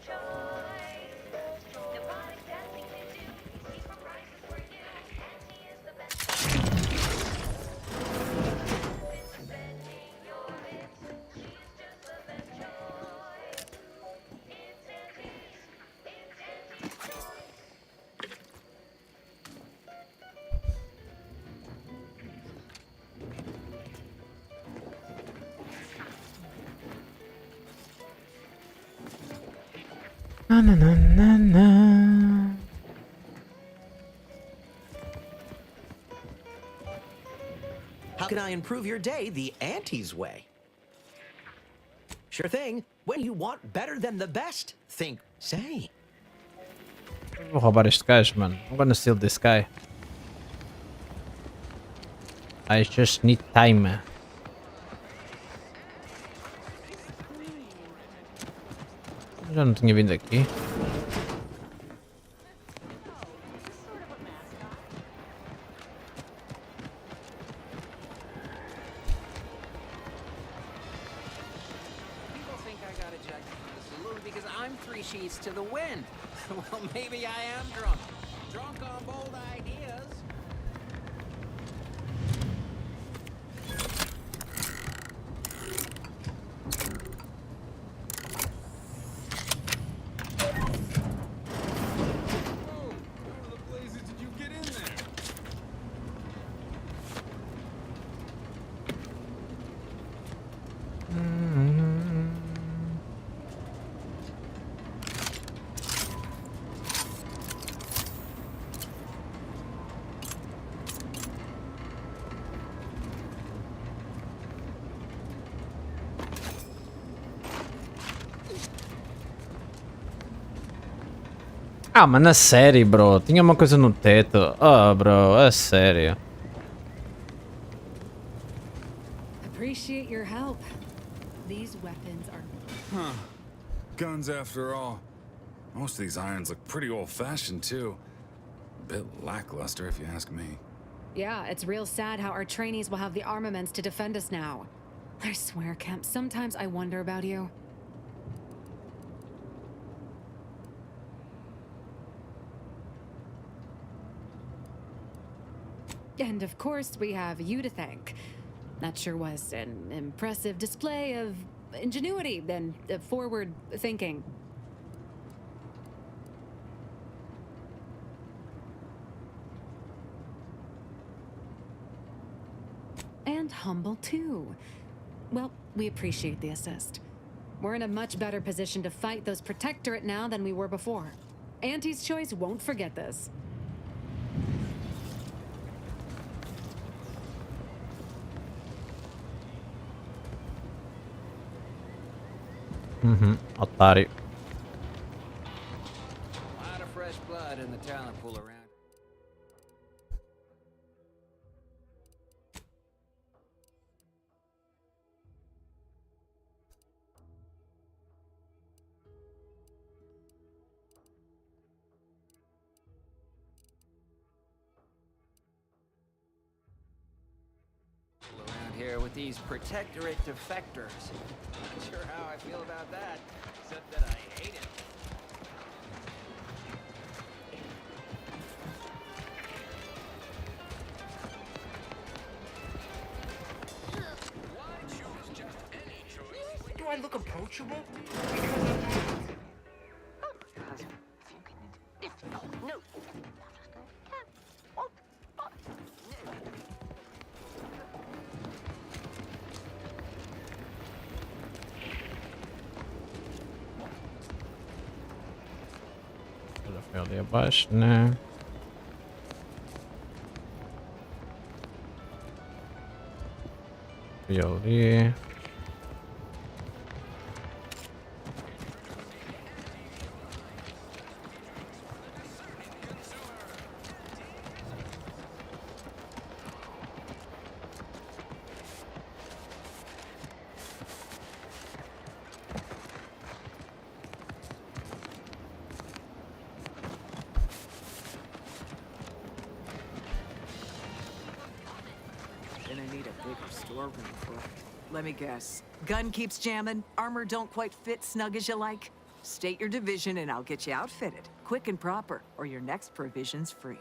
Na na na na na. How can I improve your day the Auntie's way? Sure thing. When you want better than the best, think say. Vou roubar este gajo, man. I'm gonna steal this guy. I just need time. Já não tinha vindo aqui. People think I got ejected from the saloon because I'm 3 sheets to the wind. Well, maybe I am drunk. Drunk on bold ideas. Ah, mano, a sério, bro. Tinha uma coisa no teto. Oh, bro, a sério. Appreciate your help. These weapons are... Huh. Guns after all. Most of these irons look pretty old-fashioned, too. A bit lackluster, if you ask me. Yeah, it's real sad how our trainees will have the armaments to defend us now. I swear, Kemp, sometimes I wonder about you. And of course, we have you to thank. That sure was an impressive display of ingenuity and forward thinking. And humble too. Well, we appreciate the assist. We're in a much better position to fight those Protectorate now than we were before. Auntie's Choice won't forget this. Ottari. A lot of fresh blood in the talent pool around. Around here with these protectorate defectors. Not sure how I feel about that, except that I hate it. Do I look approachable? No. Foi ali abaixo, né? Fui ali. Gonna need a bigger storeroom for it. Let me guess. Gun keeps jamming, armor don't quite fit snug as you like. State your division and I'll get you outfitted, quick and proper, or your next provision's free.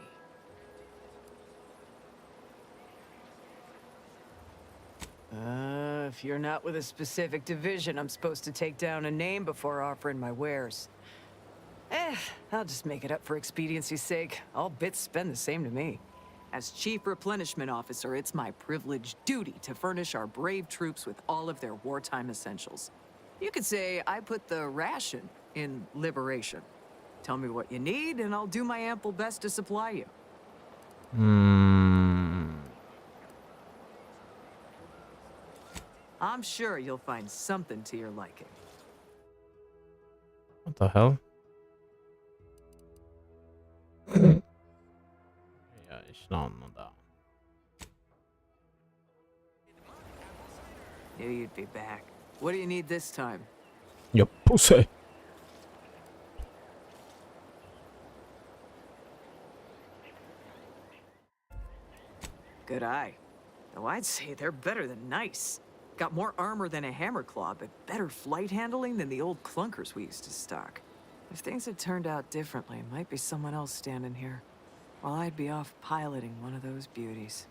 If you're not with a specific division, I'm supposed to take down a name before offering my wares. I'll just make it up for expediency's sake. All bits spend the same to me. As Chief Replenishment Officer, it's my privileged duty to furnish our brave troops with all of their wartime essentials. You could say I put the ration in liberation. Tell me what you need, and I'll do my ample best to supply you. I'm sure you'll find something to your liking. What the hell? Ja, não dá. Knew you'd be back. What do you need this time? Your pussy. Good eye. Though I'd say they're better than nice. Got more armor than a hammerclaw, but better flight handling than the old clunkers we used to stock. If things had turned out differently, might be someone else standing here. While I'd be off piloting one of those beauties.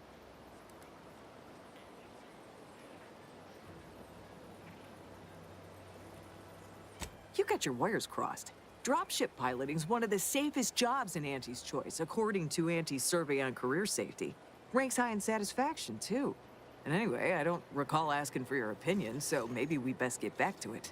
You got your wires crossed. Dropship piloting's one of the safest jobs in Auntie's Choice, according to Auntie's survey on career safety. Ranks high in satisfaction, too. And anyway, I don't recall asking for your opinion, so maybe we best get back to it.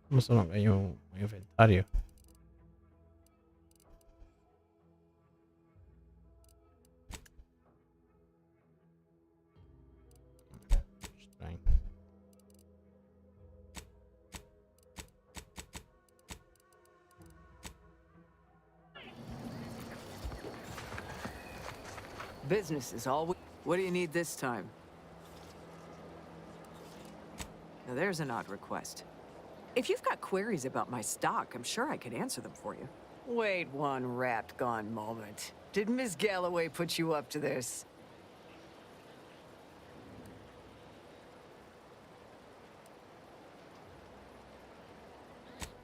Como se não ganho um inventário? Business is always... What do you need this time? Now there's an odd request. If you've got queries about my stock, I'm sure I could answer them for you. Wait one rapt gone moment. Did Miss Galloway put you up to this?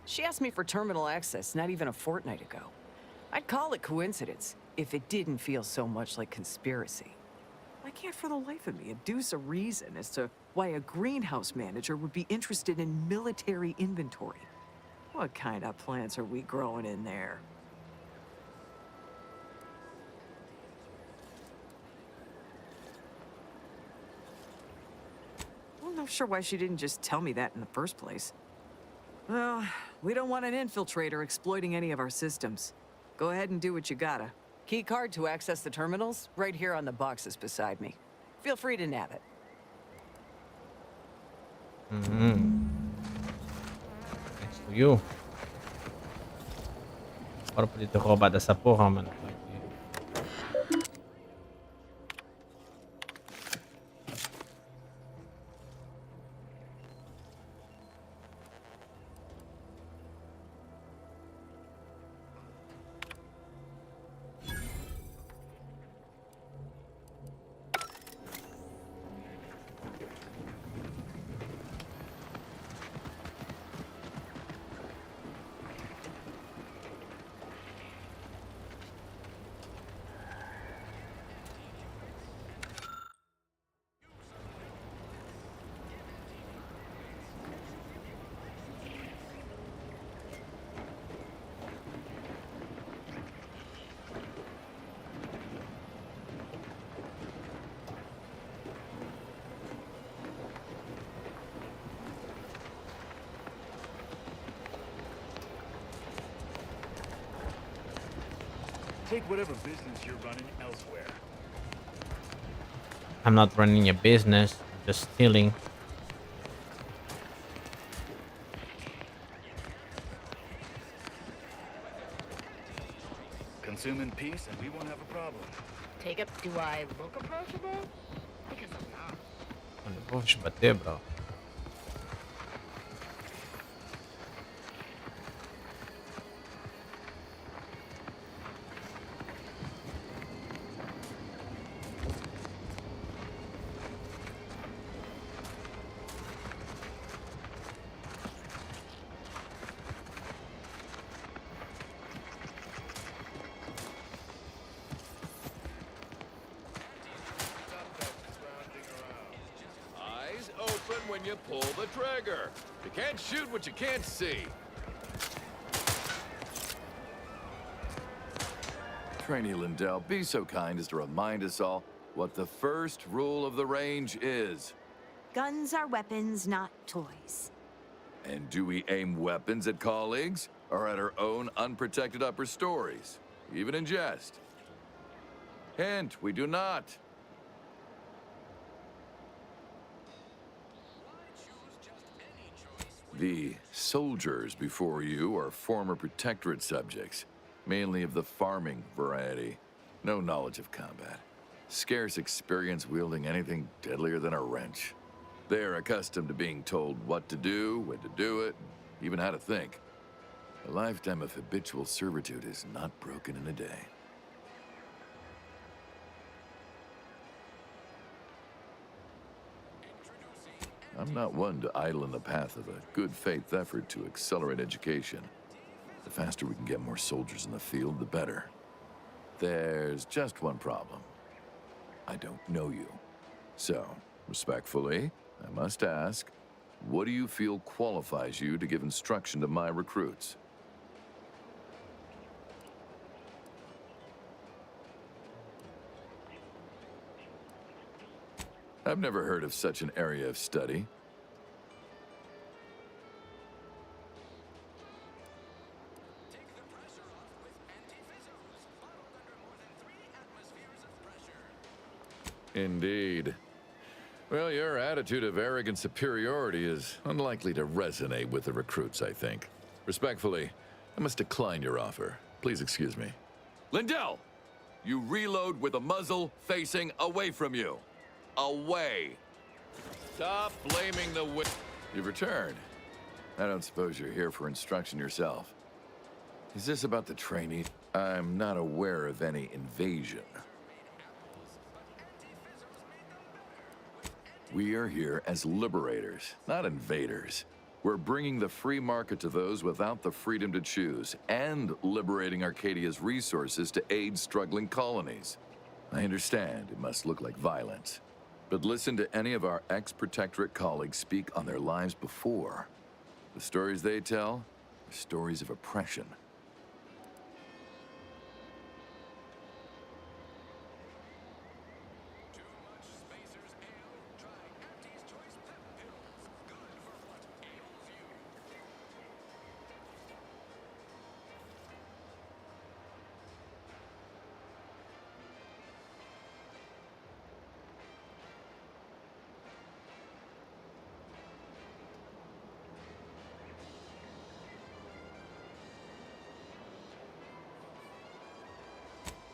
She asked me for terminal access not even a fortnight ago. I'd call it coincidence if it didn't feel so much like conspiracy. I can't for the life of me adduce a reason as to why a greenhouse manager would be interested in military inventory. What kind of plants are we growing in there? I'm not sure why she didn't just tell me that in the first place. Well, we don't want an infiltrator exploiting any of our systems. Go ahead and do what you gotta. Key card to access the terminals, right here on the boxes beside me. Feel free to nab it. Thanks to you. Bora poder ter roubado essa porra, mano. Take whatever business you're running elsewhere. I'm not running a business, I'm just stealing. Consume in peace and we won't have a problem. Take up. Do I look approachable? Because I'm not. Mano, eu vou te bater, bro. Eyes open when you pull the trigger. You can't shoot what you can't see. Trainee Lindell, be so kind as to remind us all what the first rule of the range is. Guns are weapons, not toys. And do we aim weapons at colleagues or at our own unprotected upper stories, even in jest? Hint, we do not. The soldiers before you are former protectorate subjects, mainly of the farming variety. No knowledge of combat. Scarce experience wielding anything deadlier than a wrench. They are accustomed to being told what to do, when to do it, even how to think. A lifetime of habitual servitude is not broken in a day. I'm not one to idle in the path of a good faith effort to accelerate education. The faster we can get more soldiers in the field, the better. There's just one problem. I don't know you. So, respectfully, I must ask, what do you feel qualifies you to give instruction to my recruits? I've never heard of such an area of study. Indeed. Well, your attitude of arrogant superiority is unlikely to resonate with the recruits, I think. Respectfully, I must decline your offer. Please excuse me. Lindell! You reload with the muzzle facing away from you. Away. Stop blaming the wind. You've returned. I don't suppose you're here for instruction yourself. Is this about the trainee? I'm not aware of any invasion. We are here as liberators, not invaders. We're bringing the free market to those without the freedom to choose, and liberating Arcadia's resources to aid struggling colonies. I understand it must look like violence, but listen to any of our ex-Protectorate colleagues speak on their lives before. The stories they tell are stories of oppression.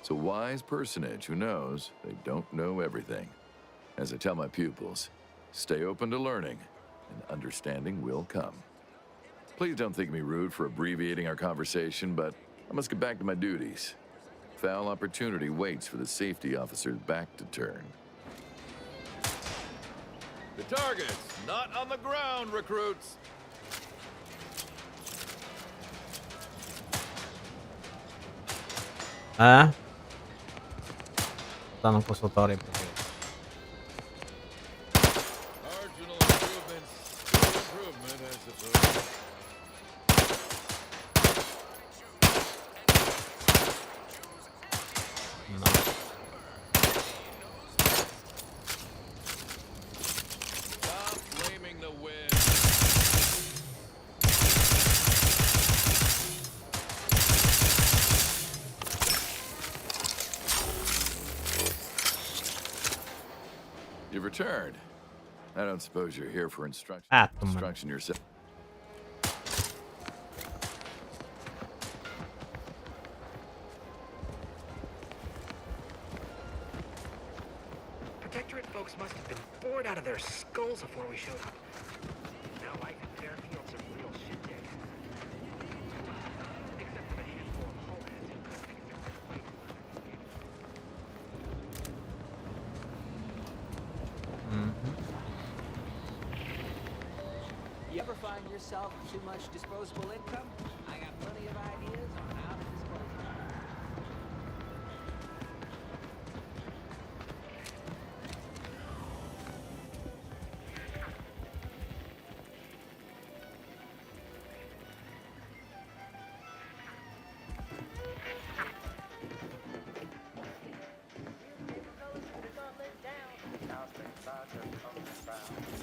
It's a wise personage who knows they don't know everything. As I tell my pupils, stay open to learning, and understanding will come. Please don't think me rude for abbreviating our conversation, but I must get back to my duties. Foul opportunity waits for the safety officer's back to turn. The target's not on the ground, recruits! Stanno un consultorio. Marginal improvement, still improvement, I suppose. Stop blaming the wind. You've returned. I don't suppose you're here for instruction. Instruction yourself. Protectorate folks must have been bored out of their skulls before we showed up. Now life in Fairfield's a real shit dig. Except for the handful of hull heads who couldn't figure out how to fight. You ever find yourself with too much disposable income? I got plenty of ideas on how to dispose of it.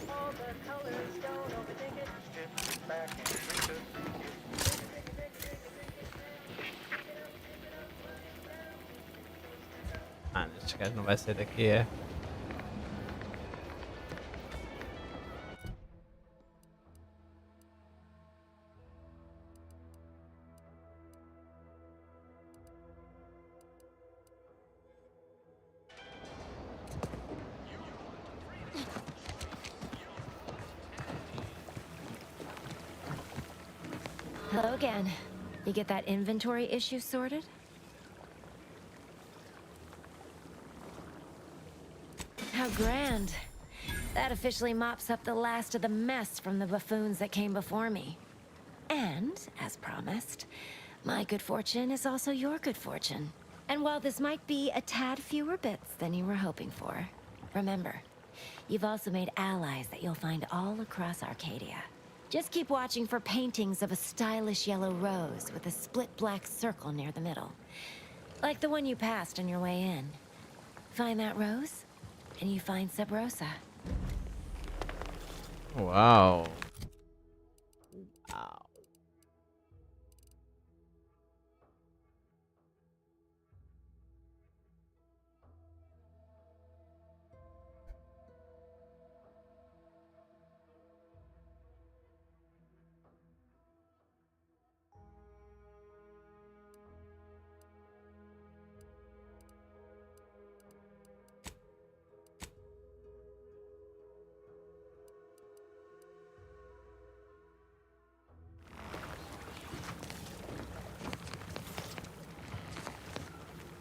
All the colors, don't overthink it. Strip back and drink it. Ah, nesse caso não vai ser daqui, é? Hello again. You get that inventory issue sorted? How grand. That officially mops up the last of the mess from the buffoons that came before me. And, as promised, my good fortune is also your good fortune. And while this might be a tad fewer bits than you were hoping for, remember, you've also made allies that you'll find all across Arcadia. Just keep watching for paintings of a stylish yellow rose with a split black circle near the middle. Like the one you passed on your way in. Find that rose, and you find Sub Rosa. Wow. Wow.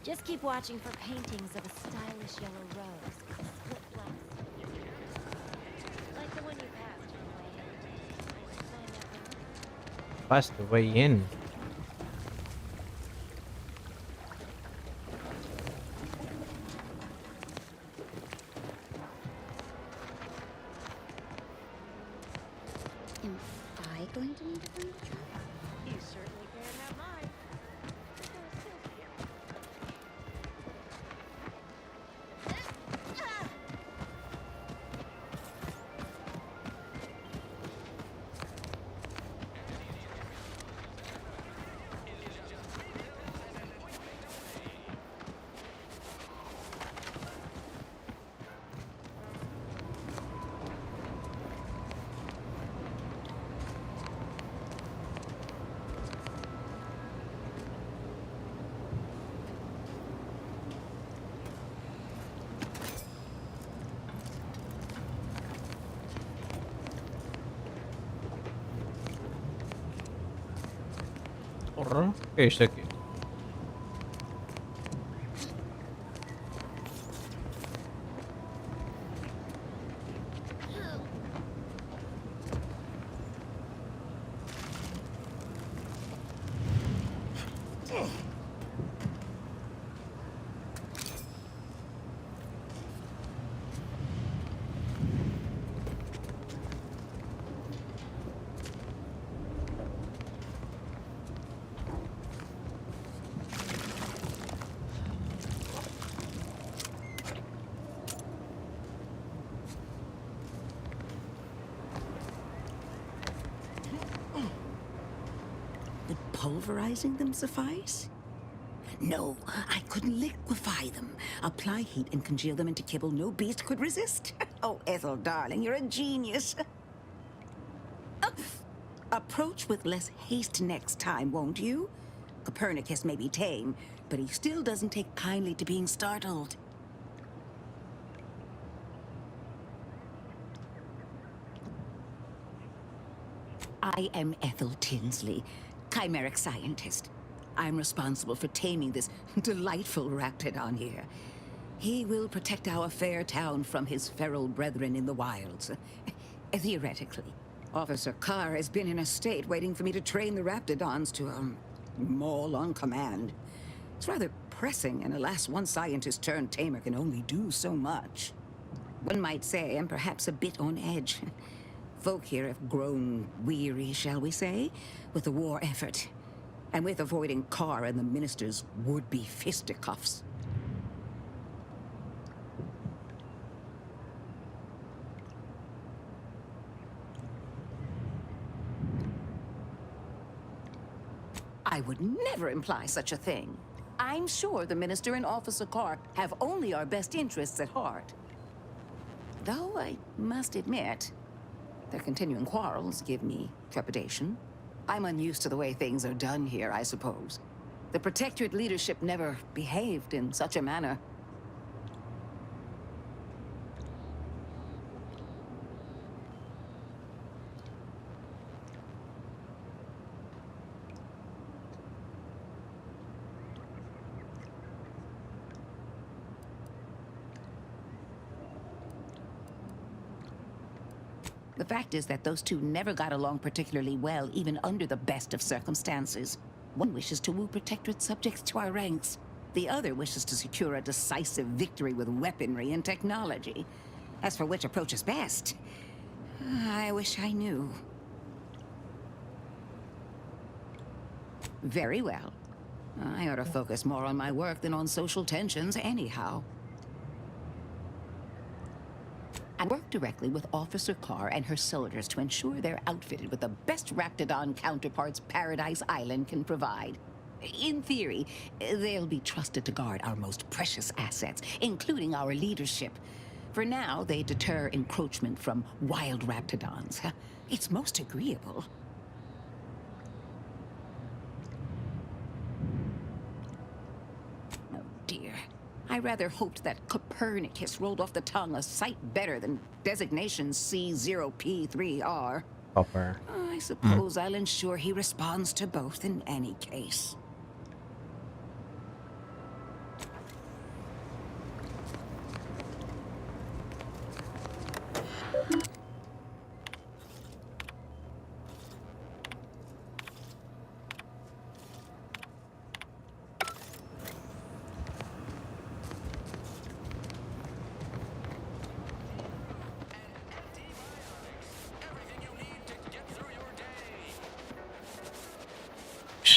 Just keep watching for paintings of a stylish yellow rose with a split flower. Like the one you passed on the way in. Find that one? That's the way in. Am I going to need to find a truck? You certainly can't have mine. Okay, işte ki. Would pulverizing them suffice? No, I could liquefy them. Apply heat and congeal them into kibble no beast could resist. Oh, Ethel, darling, you're a genius. Approach with less haste next time, won't you? Copernicus may be tame, but he still doesn't take kindly to being startled. I am Ethel Tinsley, chimeric scientist. I'm responsible for taming this delightful raptidon here. He will protect our fair town from his feral brethren in the wilds. Theoretically. Officer Carr has been in a state waiting for me to train the raptidons to, maul on command. It's rather pressing, and alas, one scientist-turned-tamer can only do so much. One might say I'm perhaps a bit on edge. Folk here have grown weary, shall we say, with the war effort, and with avoiding Carr and the minister's would-be fisticuffs. I would never imply such a thing. I'm sure the minister and Officer Carr have only our best interests at heart. Though I must admit, their continuing quarrels give me trepidation. I'm unused to the way things are done here, I suppose. The Protectorate leadership never behaved in such a manner. The fact is that those two never got along particularly well, even under the best of circumstances. One wishes to woo Protectorate subjects to our ranks. The other wishes to secure a decisive victory with weaponry and technology. As for which approach is best, I wish I knew. Very well. I ought to focus more on my work than on social tensions anyhow. I work directly with Officer Carr and her soldiers to ensure they're outfitted with the best Raptidon counterparts Paradise Island can provide. In theory, they'll be trusted to guard our most precious assets, including our leadership. For now, they deter encroachment from wild Raptidons. It's most agreeable. Oh dear. I rather hoped that Copernicus rolled off the tongue a sight better than designation C0P3R. Copper. I suppose I'll ensure he responds to both in any case.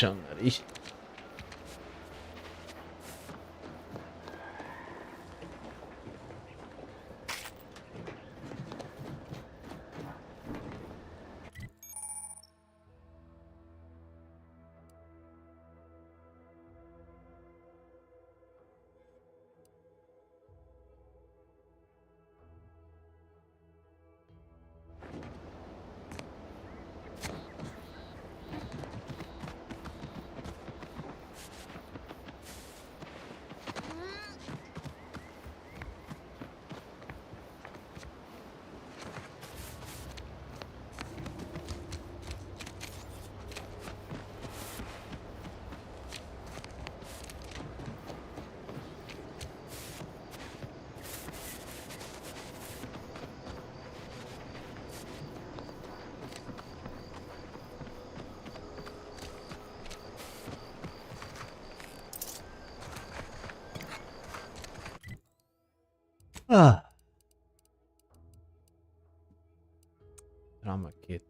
onları. Ah. Drama kit.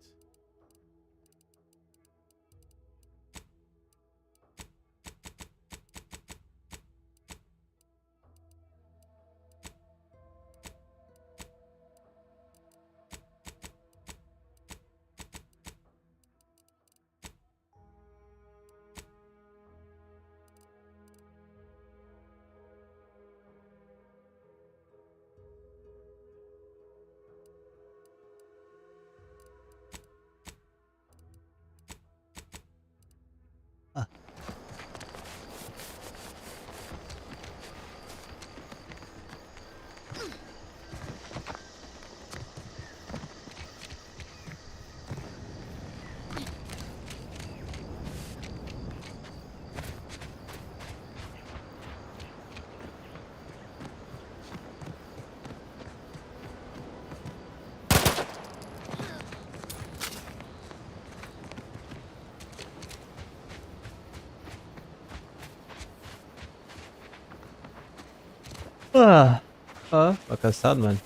Bakalım Salman.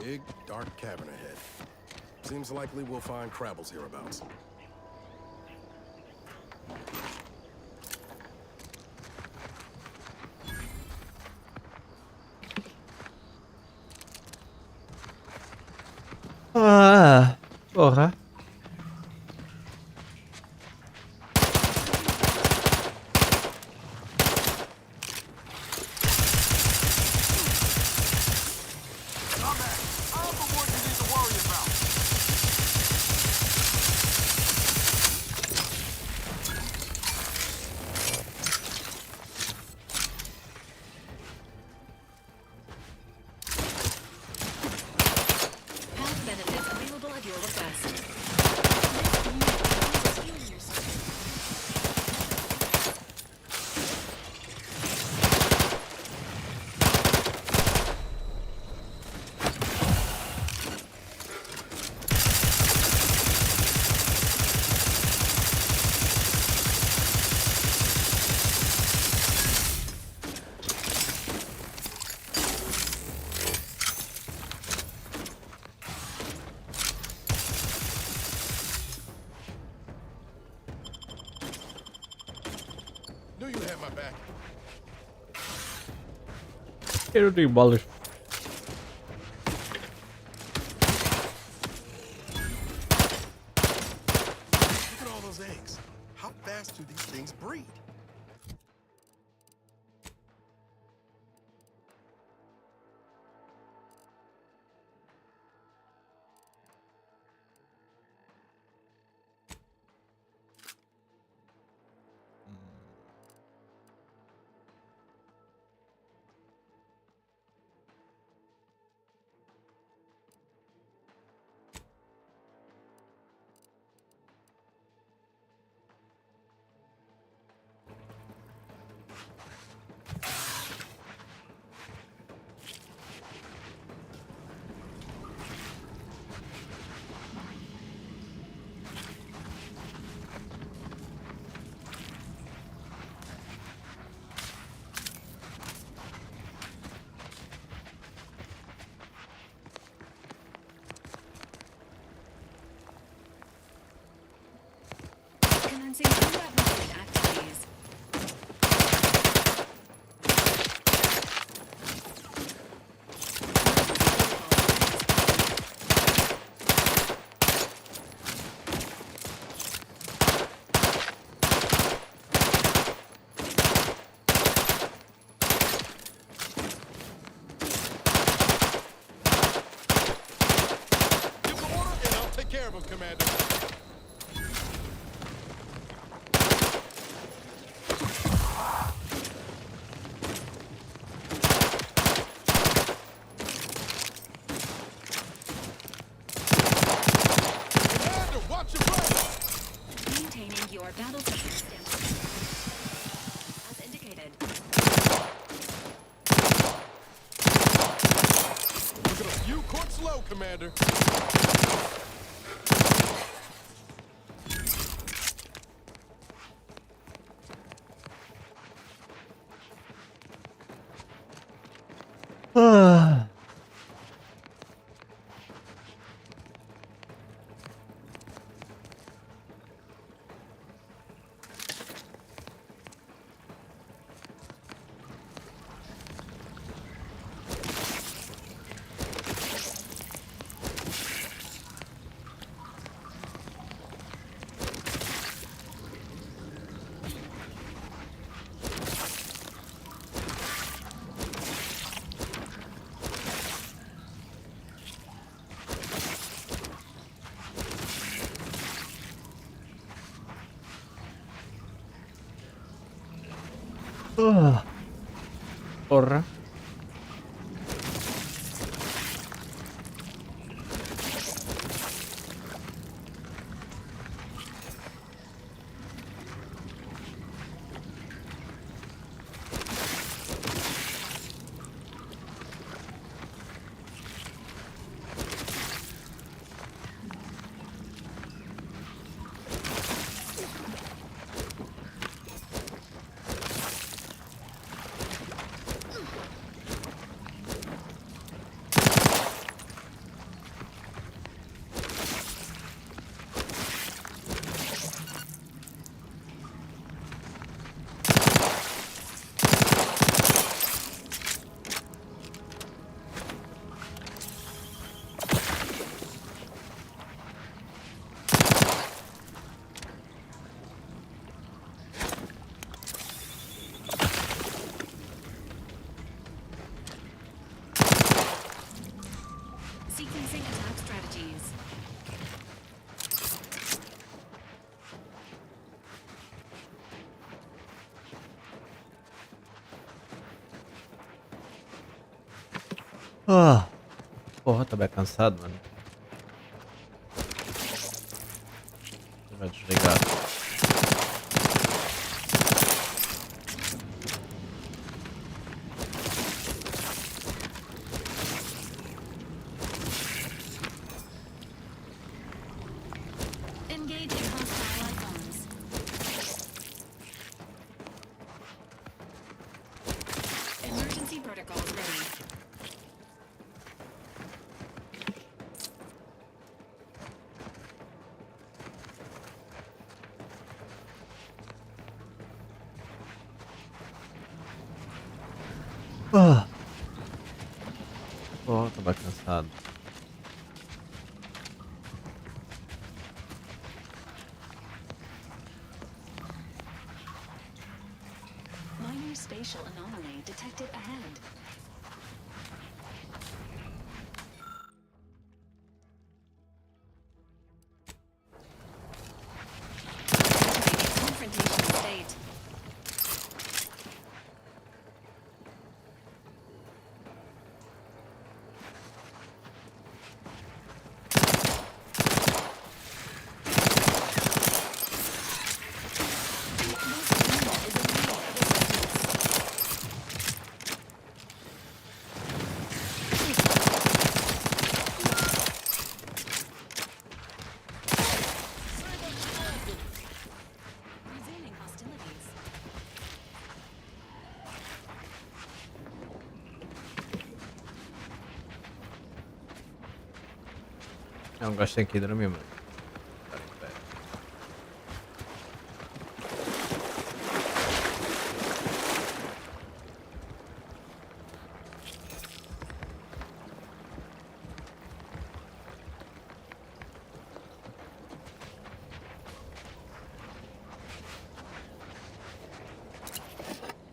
Big, dark cavern ahead. Seems likely we'll find Crabbles hereabouts. Porra. Health benefits available at your request. Knew you had my back. Ele balas. Look at all those eggs. How fast do these things breed? Commencing unweapon activities. Give the order and I'll take care of him, Commander. Commander, watch your breath! Maintaining your battle system as indicated. Look at a few courts low, Commander. Porra. Sequencing attack strategies. Porra, tô bem cansado, mano. Vai desligar. Engage in hostile icons. Emergency protocols ready. Porra, tô bem cansado. Minor spatial anomaly detected ahead. Confrontation state. Resuming hostilities. É um gajo que tem que ir dormir, mano.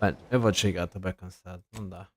Man, e avevo ciecato per cansare, non da.